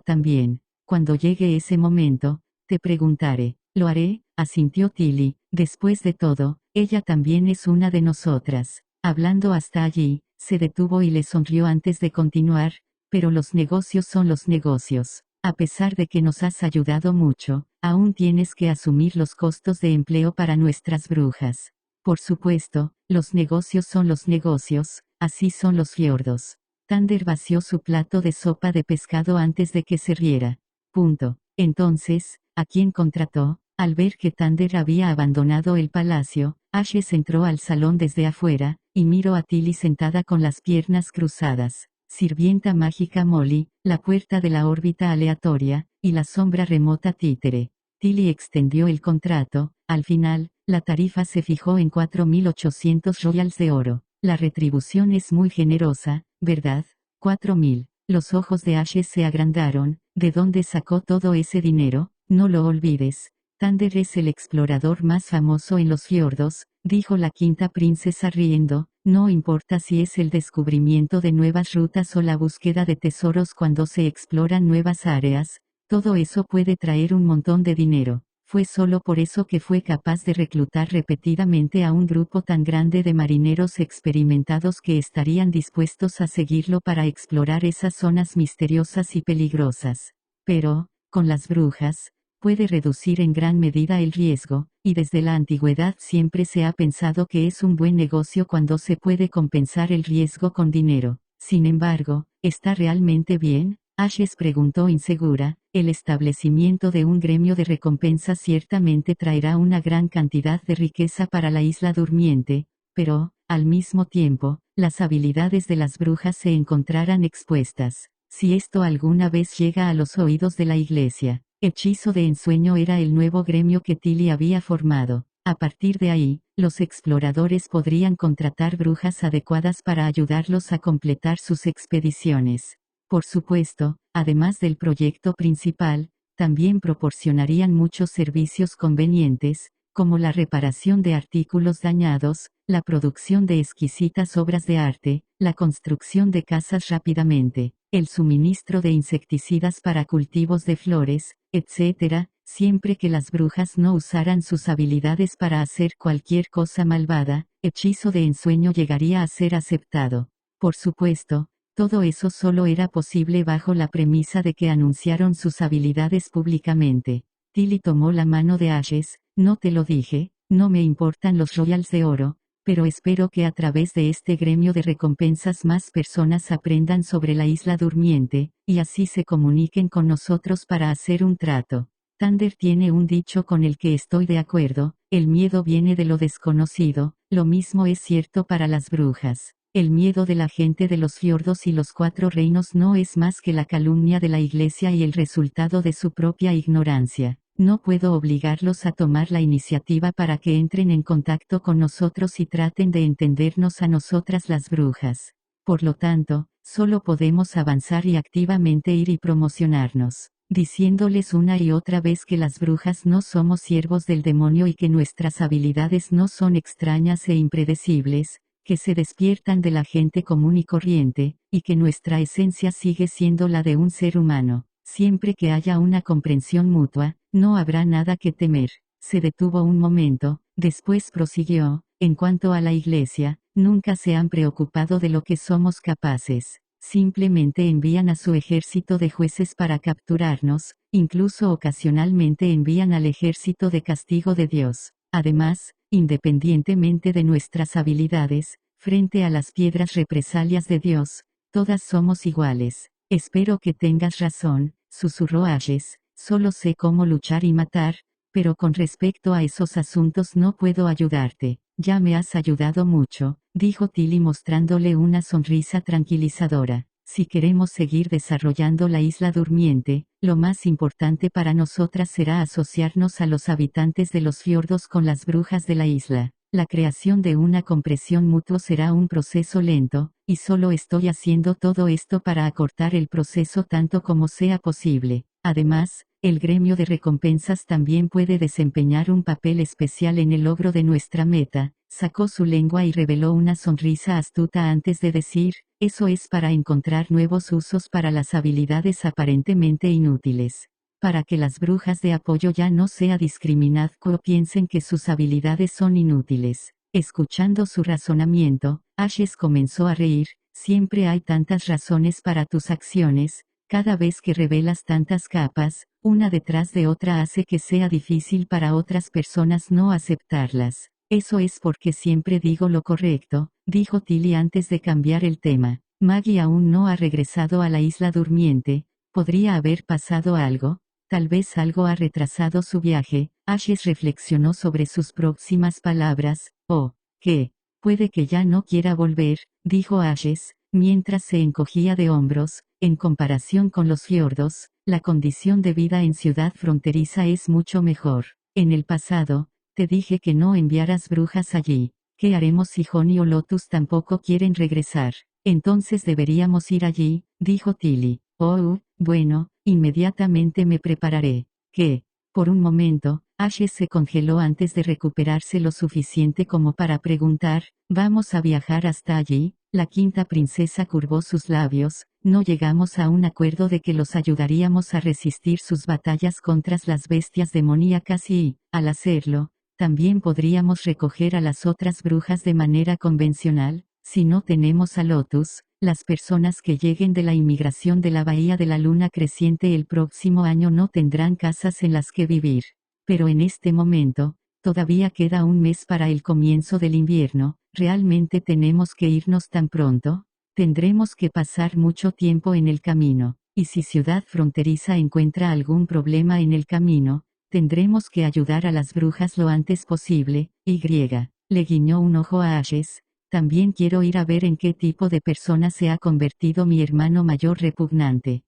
también. Cuando llegue ese momento, te preguntaré. Lo haré, asintió Tilly. Después de todo, ella también es una de nosotras. Hablando hasta allí, se detuvo y le sonrió antes de continuar, pero los negocios son los negocios. A pesar de que nos has ayudado mucho, aún tienes que asumir los costos de empleo para nuestras brujas. Por supuesto, los negocios son los negocios, así son los fiordos. Thunder vació su plato de sopa de pescado antes de que se riera. Punto. Entonces, ¿a quién contrató? Al ver que Thunder había abandonado el palacio, Ashes entró al salón desde afuera, y miró a Tilly sentada con las piernas cruzadas. Sirvienta mágica Molly, la puerta de la órbita aleatoria, y la sombra remota títere. Tilly extendió el contrato. Al final, la tarifa se fijó en 4.800 royals de oro. La retribución es muy generosa, ¿verdad? 4.000. Los ojos de Ashes se agrandaron. ¿De dónde sacó todo ese dinero? No lo olvides. Thunder es el explorador más famoso en los fiordos, dijo la quinta princesa riendo. No importa si es el descubrimiento de nuevas rutas o la búsqueda de tesoros cuando se exploran nuevas áreas, todo eso puede traer un montón de dinero. Fue solo por eso que fue capaz de reclutar repetidamente a un grupo tan grande de marineros experimentados que estarían dispuestos a seguirlo para explorar esas zonas misteriosas y peligrosas. Pero, con las brujas, puede reducir en gran medida el riesgo, y desde la antigüedad siempre se ha pensado que es un buen negocio cuando se puede compensar el riesgo con dinero. Sin embargo, ¿está realmente bien? Ashes preguntó insegura. El establecimiento de un gremio de recompensas ciertamente traerá una gran cantidad de riqueza para la isla durmiente, pero, al mismo tiempo, las habilidades de las brujas se encontrarán expuestas. Si esto alguna vez llega a los oídos de la iglesia. Hechizo de ensueño era el nuevo gremio que Tilly había formado. A partir de ahí, los exploradores podrían contratar brujas adecuadas para ayudarlos a completar sus expediciones. Por supuesto, además del proyecto principal, también proporcionarían muchos servicios convenientes, como la reparación de artículos dañados, la producción de exquisitas obras de arte, la construcción de casas rápidamente, el suministro de insecticidas para cultivos de flores, etc., siempre que las brujas no usaran sus habilidades para hacer cualquier cosa malvada, hechizo de ensueño llegaría a ser aceptado. Por supuesto, todo eso solo era posible bajo la premisa de que anunciaron sus habilidades públicamente. Tilly tomó la mano de Ashes. No te lo dije, no me importan los royals de oro, pero espero que a través de este gremio de recompensas más personas aprendan sobre la isla durmiente, y así se comuniquen con nosotros para hacer un trato. Thunder tiene un dicho con el que estoy de acuerdo: el miedo viene de lo desconocido. Lo mismo es cierto para las brujas. El miedo de la gente de los fiordos y los 4 reinos no es más que la calumnia de la iglesia y el resultado de su propia ignorancia. No puedo obligarlos a tomar la iniciativa para que entren en contacto con nosotros y traten de entendernos a nosotras las brujas. Por lo tanto, solo podemos avanzar y activamente ir y promocionarnos, diciéndoles una y otra vez que las brujas no somos siervos del demonio y que nuestras habilidades no son extrañas e impredecibles, que se despiertan de la gente común y corriente, y que nuestra esencia sigue siendo la de un ser humano. Siempre que haya una comprensión mutua, no habrá nada que temer. Se detuvo un momento, después prosiguió, en cuanto a la Iglesia, nunca se han preocupado de lo que somos capaces. Simplemente envían a su ejército de jueces para capturarnos, incluso ocasionalmente envían al ejército de castigo de Dios. Además, independientemente de nuestras habilidades, frente a las piedras represalias de Dios, todas somos iguales. Espero que tengas razón, susurró Ashes, solo sé cómo luchar y matar, pero con respecto a esos asuntos no puedo ayudarte. Ya me has ayudado mucho, dijo Tilly mostrándole una sonrisa tranquilizadora. Si queremos seguir desarrollando la isla durmiente, lo más importante para nosotras será asociarnos a los habitantes de los fiordos con las brujas de la isla. La creación de una compresión mutua será un proceso lento, y solo estoy haciendo todo esto para acortar el proceso tanto como sea posible. Además, el gremio de recompensas también puede desempeñar un papel especial en el logro de nuestra meta. Sacó su lengua y reveló una sonrisa astuta antes de decir, eso es para encontrar nuevos usos para las habilidades aparentemente inútiles. Para que las brujas de apoyo ya no sea discriminado o piensen que sus habilidades son inútiles. Escuchando su razonamiento, Ashes comenzó a reír, siempre hay tantas razones para tus acciones, cada vez que revelas tantas capas, una detrás de otra hace que sea difícil para otras personas no aceptarlas. Eso es porque siempre digo lo correcto, dijo Tilly antes de cambiar el tema. Maggie aún no ha regresado a la isla durmiente, ¿podría haber pasado algo? Tal vez algo ha retrasado su viaje. Ashes reflexionó sobre sus próximas palabras. Oh, ¿qué? Puede que ya no quiera volver, dijo Ashes, mientras se encogía de hombros. En comparación con los fiordos, la condición de vida en ciudad fronteriza es mucho mejor. En el pasado, te dije que no enviaras brujas allí. ¿Qué haremos si Honey o Lotus tampoco quieren regresar? Entonces deberíamos ir allí, dijo Tilly. Oh, bueno, inmediatamente me prepararé. ¿Qué? Por un momento, Ashes se congeló antes de recuperarse lo suficiente como para preguntar, ¿vamos a viajar hasta allí? La quinta princesa curvó sus labios, no llegamos a un acuerdo de que los ayudaríamos a resistir sus batallas contra las bestias demoníacas y, al hacerlo, también podríamos recoger a las otras brujas de manera convencional. Si no tenemos a Lotus, las personas que lleguen de la inmigración de la Bahía de la Luna Creciente el próximo año no tendrán casas en las que vivir. Pero en este momento, todavía queda un mes para el comienzo del invierno. ¿Realmente tenemos que irnos tan pronto? Tendremos que pasar mucho tiempo en el camino, y si Ciudad Fronteriza encuentra algún problema en el camino, tendremos que ayudar a las brujas lo antes posible. Le guiñó un ojo a Ashes. También quiero ir a ver en qué tipo de persona se ha convertido mi hermano mayor repugnante.